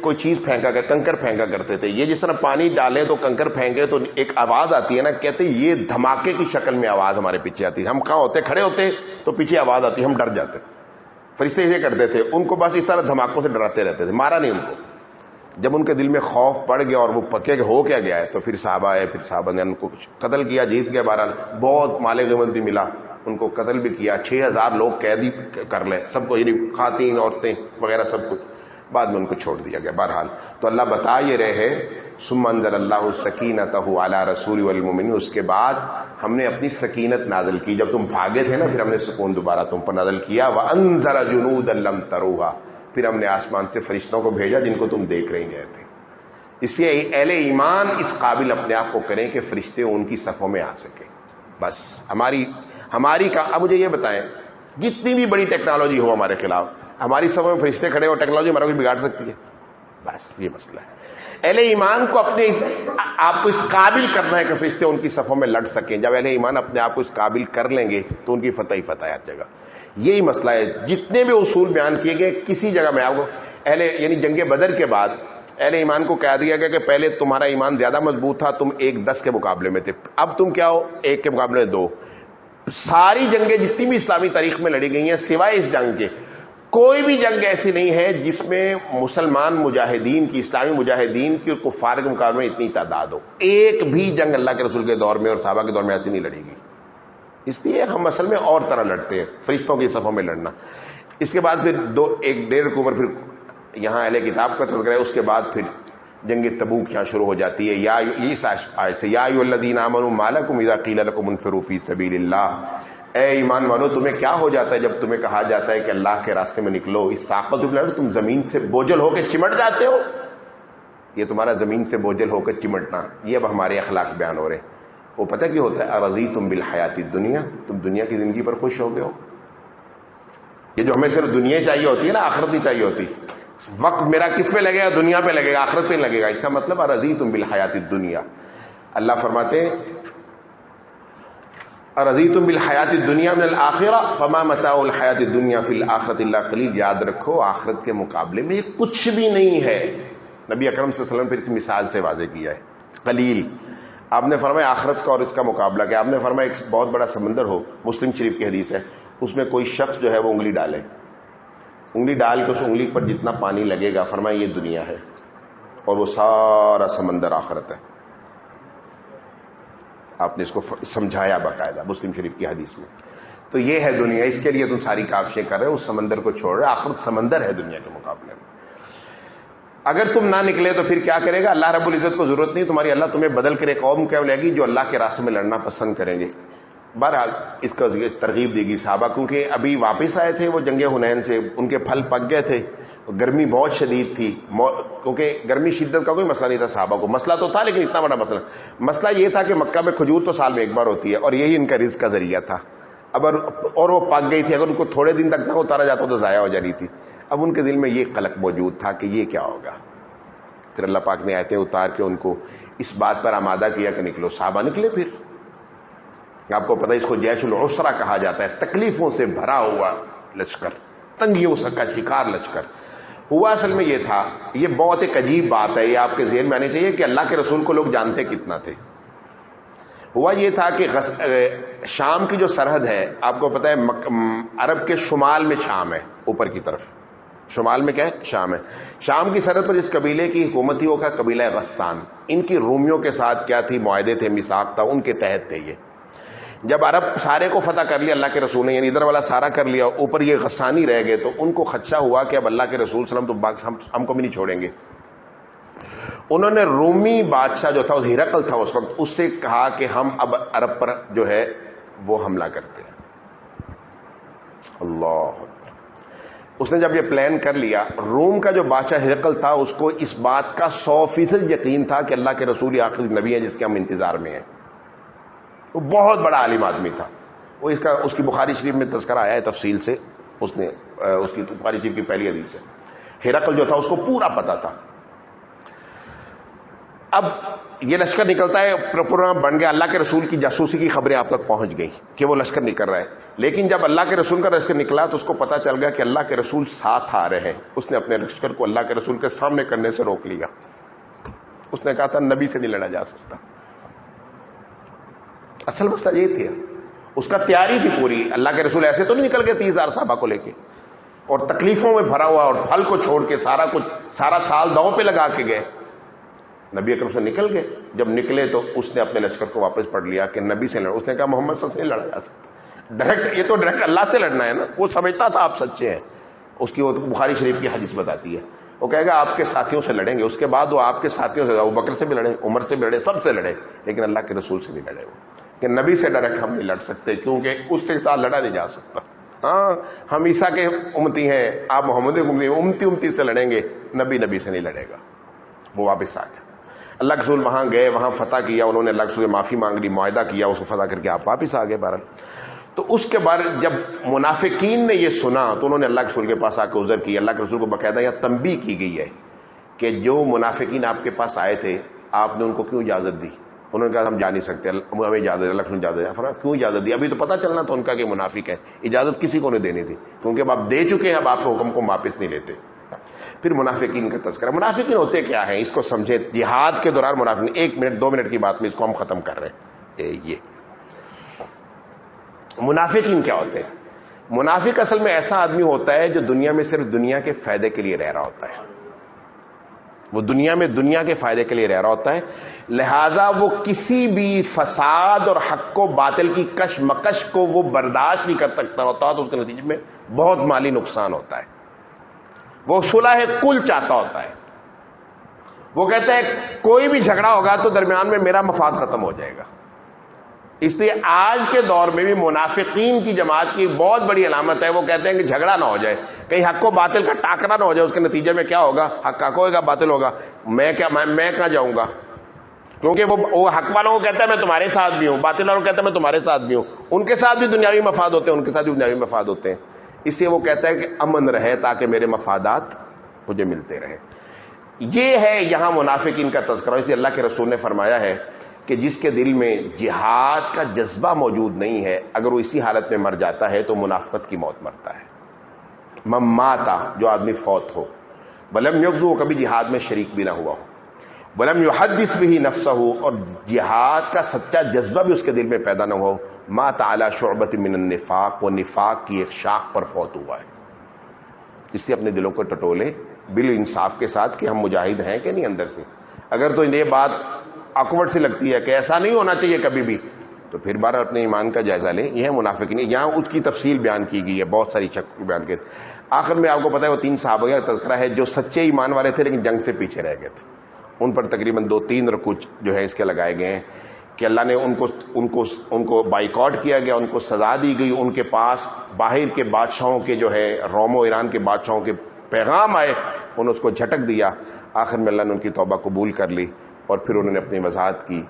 کوئی چیز پھینکا کر، کنکر پھینکا کرتے تھے. یہ جس طرح پانی ڈالیں تو کنکر پھینکے تو ایک آواز آتی ہے نا، کہتے یہ دھماکے کی شکل میں آواز ہمارے پیچھے آتی ہے. ہم کہاں ہوتے، کھڑے ہوتے تو پیچھے آواز آتی، ہم ڈر جاتے. فرشتے یہ کرتے تھے، ان کو بس اس طرح دھماکوں سے ڈراتے رہتے تھے، مارا نہیں ان کو. جب ان کے دل میں خوف پڑ گیا اور وہ پکے ہو کیا گیا ہے تو پھر صحابہ آئے، پھر صحابہ نے ان کو قتل کیا، جیت گیا. بہرحال بہت مال غنیمت بھی ملا، ان کو قتل بھی کیا. 6,000 لوگ قیدی کر لے سب کو، یعنی خواتین، عورتیں وغیرہ سب کچھ. بعد میں ان کو چھوڑ دیا گیا. بہرحال تو اللہ بتا یہ رہے ہیں ثم انزل اللہ سکینتہ علی رسول والمؤمنین، اس کے بعد ہم نے اپنی سکینت نازل کی. جب تم بھاگے تھے نا، پھر ہم نے سکون دوبارہ تم پر نازل کیا. وانذر جنودا لم تروها، پھر ہم نے آسمان سے فرشتوں کو بھیجا جن کو تم دیکھ رہے گئے تھے. اس لیے اہل ایمان اس قابل اپنے آپ کو کریں کہ فرشتے ان کی صفوں میں آ سکیں. بس ہماری کا. اب مجھے یہ بتائیں, جتنی بھی بڑی ٹیکنالوجی ہو ہمارے خلاف, ہماری صفوں میں فرشتے کھڑے ہو, ٹیکنالوجی ہمارا کچھ بگاڑ سکتی ہے؟ بس یہ مسئلہ ہے. اہل ایمان کو آپ کو اس قابل کرنا ہے کہ فرشتے ان کی صفوں میں لڑ سکیں. جب اہل ایمان اپنے آپ کو اس قابل کر لیں گے تو ان کی فتح ہی فتح آ جائے گا. یہی مسئلہ ہے. جتنے بھی اصول بیان کیے گئے, کسی جگہ میں آپ کو یعنی جنگ بدر کے بعد اہل ایمان کو کہہ دیا گیا کہ پہلے تمہارا ایمان زیادہ مضبوط تھا, تم 1-10 کے مقابلے میں تھے, اب تم کیا ہو 1 کے مقابلے میں 2. ساری جنگیں جتنی بھی اسلامی تاریخ میں لڑی گئی ہیں سوائے اس جنگ کے, کوئی بھی جنگ ایسی نہیں ہے جس میں مسلمان مجاہدین کی, اسلامی مجاہدین کی اور کفار کے مقابلے میں اتنی تعداد ہو. ایک بھی جنگ اللہ کے رسول کے دور میں اور صحابہ کے دور میں ایسی نہیں لڑی گئی. اس لیے ہم اصل میں اور طرح لڑتے ہیں, فرشتوں کی صفوں میں لڑنا. اس کے بعد پھر 1-1.5 رکوع پر پھر یہاں اہل کتاب کا تذکرہ ہے. اس کے بعد پھر جنگ تبوک یہاں شروع ہو جاتی ہے. یا اس آیت سے یا ایھا الذین آمنوا ما لکم اذا قیل لکم انفروا فی سبیل اللہ, اے ایمان والو تمہیں کیا ہو جاتا ہے جب تمہیں کہا جاتا ہے کہ اللہ کے راستے میں نکلو. اس طاقت میں تم زمین سے بوجھل ہو کے چمٹ جاتے ہو. یہ تمہارا زمین سے بوجھل ہو کر چمٹنا, یہ اب ہمارے اخلاق بیان ہو رہے ہیں. وہ پتہ کیا ہوتا ہے, ارضیتم بالحیات الدنیا, تم دنیا کی زندگی پر خوش ہو گئے ہو. یہ جو ہمیں صرف دنیا چاہیے ہوتی ہے نا, آخرت نہیں چاہیے ہوتی. وقت میرا کس پہ لگے گا؟ دنیا پہ لگے گا, آخرت پہ لگے گا. اس کا مطلب ارضیتم بالحیات الدنیا. اللہ فرماتے ہیں ارضیتم بالحیات الدنیا من الآخرہ فما متاع الحیات الدنیا فی الآخرۃ الا قلیل. یاد رکھو آخرت کے مقابلے میں یہ کچھ بھی نہیں ہے. نبی اکرم صلی اللہ علیہ وسلم پھر کی مثال سے واضح کیا ہے. قلیل, آپ نے فرمایا آخرت کا اور اس کا مقابلہ کیا؟ آپ نے فرمایا ایک بہت بڑا سمندر ہو, مسلم شریف کی حدیث ہے, اس میں کوئی شخص جو ہے وہ انگلی ڈالے, انگلی ڈال کے اس انگلی پر جتنا پانی لگے گا, فرمایا یہ دنیا ہے, اور وہ سارا سمندر آخرت ہے. آپ نے اس کو سمجھایا باقاعدہ مسلم شریف کی حدیث میں. تو یہ ہے دنیا, اس کے لیے تم ساری کاوشیں کر رہے ہو, اس سمندر کو چھوڑ رہے. آخرت سمندر ہے دنیا کے مقابلے میں. اگر تم نہ نکلے تو پھر کیا کرے گا؟ اللہ رب العزت کو ضرورت نہیں تمہاری, اللہ تمہیں بدل کر ایک قوم کیا لے گی جو اللہ کے راستے میں لڑنا پسند کریں گے. بہرحال اس کا ترغیب دے گی صحابہ, کیونکہ ابھی واپس آئے تھے وہ جنگ حنین سے, ان کے پھل پک گئے تھے, گرمی بہت شدید تھی, کیونکہ گرمی شدت کا کوئی مسئلہ نہیں تھا صحابہ کو. مسئلہ تو تھا لیکن اتنا بڑا مسئلہ یہ تھا کہ مکہ میں کھجور تو سال میں ایک بار ہوتی ہے اور یہی ان کا رزق کا ذریعہ تھا. اور وہ پک گئی تھی, اگر ان کو تھوڑے دن تک نہ اتارا جاتا تو ضائع ہو جانی تھی. اب ان کے دل میں یہ قلق موجود تھا کہ یہ کیا ہوگا. پھر اللہ پاک نے آیتیں اتار کے ان کو اس بات پر آمادہ کیا کہ نکلو. صحابہ نکلے. پھر آپ کو پتہ اس کو جیش العسرہ کہا جاتا ہے, تکلیفوں سے بھرا ہوا لشکر, تنگیوں کا شکار لشکر. ہوا اصل میں یہ تھا, یہ بہت ایک عجیب بات ہے, یہ آپ کے ذہن میں آنی چاہیے کہ اللہ کے رسول کو لوگ جانتے کتنا تھے. ہوا یہ تھا کہ شام کی جو سرحد ہے, آپ کو پتہ ہے عرب کے شمال میں شام ہے, اوپر کی طرف شمال میں کیا ہے؟ شام ہے. شام کی سرحد پر جس قبیلے کی حکومت تھی وہ کا قبیلہ غسان. ان کی رومیوں کے ساتھ کیا تھی؟ معاہدے تھے, میثاق تھا, ان کے تحت تھے یہ. جب عرب سارے کو فتح کر لیا اللہ کے رسول نے, یعنی ادھر والا سارا کر لیا, اوپر یہ غسانی رہ گئے, تو ان کو خدشہ ہوا کہ اب اللہ کے رسول صلی اللہ علیہ وسلم تو ہم کو بھی نہیں چھوڑیں گے. انہوں نے رومی بادشاہ جو تھا, ہرقل تھا اس وقت, اس سے کہا کہ ہم اب عرب پر جو ہے وہ حملہ کرتے ہیں. اللہ, اس نے جب یہ پلان کر لیا, روم کا جو بادشاہ ہرقل تھا اس کو اس بات کا 100% یقین تھا کہ اللہ کے رسول آخری نبی ہیں جس کے ہم انتظار میں ہیں. وہ بہت بڑا عالم آدمی تھا. وہ اس کی بخاری شریف میں تذکرہ آیا ہے تفصیل سے, اس کی بخاری شریف کی پہلی حدیث ہے. ہرقل جو تھا اس کو پورا پتا تھا. اب یہ لشکر نکلتا ہے, پروگرام بن گیا, اللہ کے رسول کی جاسوسی کی خبریں آپ تک پہنچ گئی کہ وہ لشکر نکل رہا ہے. لیکن جب اللہ کے رسول کا لشکر نکلا تو اس کو پتا چل گیا کہ اللہ کے رسول ساتھ آ رہے ہیں. اس نے اپنے لشکر کو اللہ کے رسول کے سامنے کرنے سے روک لیا. اس نے کہا تھا نبی سے نہیں لڑا جا سکتا. اصل مسئلہ یہ تھا, اس کا تیاری تھی پوری. اللہ کے رسول ایسے تو نہیں نکل گئے 30,000 صحابہ کو لے کے اور تکلیفوں میں بھرا ہوا اور پھل کو چھوڑ کے سارا سال داؤں پہ لگا کے گئے. نبی اکرم سے نکل گئے. جب نکلے تو اس نے اپنے لشکر کو واپس پڑھ لیا کہ نبی سے لڑا. اس نے کہا محمد صلی اللہ علیہ وسلم سے لڑا جا سکتا ڈائریکٹ, یہ تو ڈائریکٹ اللہ سے لڑنا ہے نا. وہ سمجھتا تھا آپ سچے ہیں. اس کی وہ بخاری شریف کی حدیث بتاتی ہے, وہ کہے گا آپ کے ساتھیوں سے لڑیں گے. اس کے بعد وہ آپ کے ساتھیوں سے, ابو بکر سے بھی لڑے, عمر سے بھی لڑے, سب سے لڑے, لیکن اللہ کے رسول سے نہیں لڑے. وہ کہ نبی سے ڈائریکٹ ہم نہیں لڑ سکتے کیونکہ اس کے ساتھ لڑا نہیں جا سکتا. ہاں ہم عیسیٰ کے امتی ہیں, آپ محمد امتی سے لڑیں گے, نبی سے نہیں لڑے گا. وہ واپس آ گیا. اللہ کے رسول وہاں گئے، وہاں فتح کیا، انہوں نے اللہ کے رسول سے معافی مانگ لی، معاہدہ کیا، اس کو فتح کر کے آپ واپس آ گئے بہرحال۔ تو اس کے بعد جب منافقین نے یہ سنا تو انہوں نے اللہ کے رسول کے پاس آ کے عذر کیا۔ اللہ کے رسول کو باقاعدہ یہاں تنبیہ کی گئی ہے کہ جو منافقین آپ کے پاس آئے تھے آپ نے ان کو کیوں اجازت دی؟ انہوں نے کہا ہم جا نہیں سکتے، ہمیں اجازت، اللہ کے رسول اجازت ہے۔ فرمایا کیوں اجازت دی؟ ابھی تو پتہ چلنا تو ان کا کہ منافق ہے، اجازت کسی کو نہیں دینی تھی، کیونکہ اب آپ دے چکے ہیں، اب آپ کے حکم کو واپس نہیں لیتے۔ پھر منافقین کا تذکرہ۔ منافقین ہوتے کیا ہیں اس کو سمجھے۔ جہاد کے دوران منافقین، 1 منٹ 2 منٹ کی بات میں اس کو ہم ختم کر رہے ہیں۔ یہ منافقین کیا ہوتے ہیں؟ منافق اصل میں ایسا آدمی ہوتا ہے جو دنیا میں صرف دنیا کے فائدے کے لیے رہ رہا ہوتا ہے، وہ دنیا میں دنیا کے فائدے کے لیے رہ رہا ہوتا ہے، لہذا وہ کسی بھی فساد اور حق و باطل کی کشمکش کو وہ برداشت نہیں کر سکتا ہوتا، تو اس کے نتیجے میں بہت مالی نقصان ہوتا ہے۔ وہ صلح کل چاہتا ہوتا ہے، وہ کہتا ہے کوئی بھی جھگڑا ہوگا تو درمیان میں میرا مفاد ختم ہو جائے گا۔ اس لیے آج کے دور میں بھی منافقین کی جماعت کی بہت بڑی علامت ہے، وہ کہتے ہیں کہ جھگڑا نہ ہو جائے، کہیں حق و باطل کا ٹاکرا نہ ہو جائے، اس کے نتیجے میں کیا ہوگا؟ حق حق ہوگا، باطل ہوگا، میں کہاں جاؤں گا؟ کیونکہ وہ حق والوں کو کہتا ہے میں تمہارے ساتھ بھی ہوں، باطل والوں کو کہتا ہے میں تمہارے ساتھ بھی ہوں، ان کے ساتھ بھی دنیاوی مفاد ہوتے ہیں، ان کے ساتھ بھی دنیاوی مفاد ہوتے ہیں۔ اس لیے وہ کہتا ہے کہ امن رہے تاکہ میرے مفادات مجھے ملتے رہے۔ یہ ہے یہاں منافقین کا تذکرہ۔ اس لیے اللہ کے رسول نے فرمایا ہے کہ جس کے دل میں جہاد کا جذبہ موجود نہیں ہے، اگر وہ اسی حالت میں مر جاتا ہے تو منافقت کی موت مرتا ہے۔ مماتا، جو آدمی فوت ہو، ولم یغزو، وہ کبھی جہاد میں شریک بھی نہ ہوا ہو، ولم یحدث به نفسہ، اور جہاد کا سچا جذبہ بھی اس کے دل میں پیدا نہ ہو، مات علی شعبۃ من النفاق، وہ نفاق کی ایک شاخ پر فوت ہوا ہے۔ اس لیے اپنے دلوں کو ٹٹولے بالانصاف کے ساتھ کہ ہم مجاہد ہیں کہ نہیں اندر سے۔ اگر تو یہ بات آکورڈ سی لگتی ہے کہ ایسا نہیں ہونا چاہیے کبھی بھی، تو پھر بار اپنے ایمان کا جائزہ لیں۔ یہ ہے منافقین، یہاں اس کی تفصیل بیان کی گئی ہے، بہت ساری شک بیان کی۔ آخر میں آپ کو پتا ہے وہ 3 صحابہ کا تذکرہ ہے جو سچے ایمان والے تھے لیکن جنگ سے پیچھے رہ گئے تھے، ان پر تقریباً 2-3 رکوع جو ہے اس کے لگائے گئے ہیں کہ اللہ نے ان کو بائیکاٹ کیا گیا، ان کو سزا دی گئی، ان کے پاس باہر کے بادشاہوں کے جو ہے روم و ایران کے بادشاہوں کے پیغام آئے، انہوں نے اس کو جھٹک دیا۔ آخر میں اللہ نے ان کی توبہ قبول کر لی اور پھر انہوں نے اپنی وضاحت کی،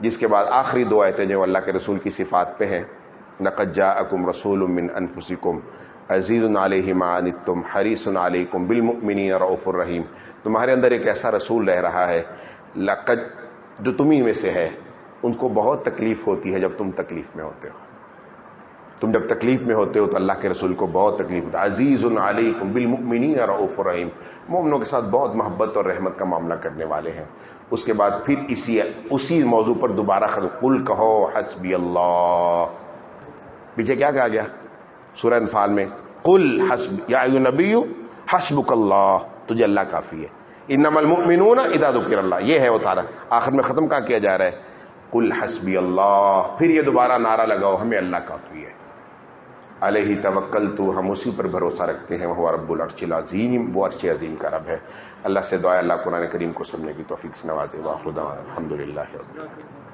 جس کے بعد آخری 2 آیتیں جو اللہ کے رسول کی صفات پہ ہیں، لقد جاءکم رسول من انفسکم عزیز علیہ ما عنتم حریص علیکم بالمؤمنین رؤوف الرحیم۔ تمہارے اندر ایک ایسا رسول رہ رہا ہے لقد، جو تمہیں میں سے ہے، ان کو بہت تکلیف ہوتی ہے جب تم تکلیف میں ہوتے ہو۔ تم جب تکلیف میں ہوتے ہو تو اللہ کے رسول کو بہت تکلیف ہوتا ہے۔ عزیز علیکم بالمؤمنین رؤوف الرحیم، مومنوں کے ساتھ بہت محبت اور رحمت کا معاملہ کرنے والے ہیں۔ اس کے بعد پھر اسی موضوع پر دوبارہ قل کہو حسبی اللہ۔ پیچھے کیا کہا گیا سورہ انفال میں؟ قل حسب یا ایھا النبی حسبک اللہ، تجھے اللہ کافی ہے۔ انما المؤمنون اذا ذکر اللہ، یہ ہے وہ تارا آخر میں ختم کیا جا رہا ہے، قل حسبی اللہ۔ پھر یہ دوبارہ نعرہ لگاؤ ہمیں اللہ کافی ہے، علیہ توکلت، ہم اسی پر بھروسہ رکھتے ہیں، وہ رب العرش العظیم، وہ عرش عظیم کا رب ہے۔ اللہ سے دعا ہے اللہ قرآن کریم کو سمجھنے کی توفیق سے نوازے۔ وآخر دعوانا الحمدللہ رب العالمین۔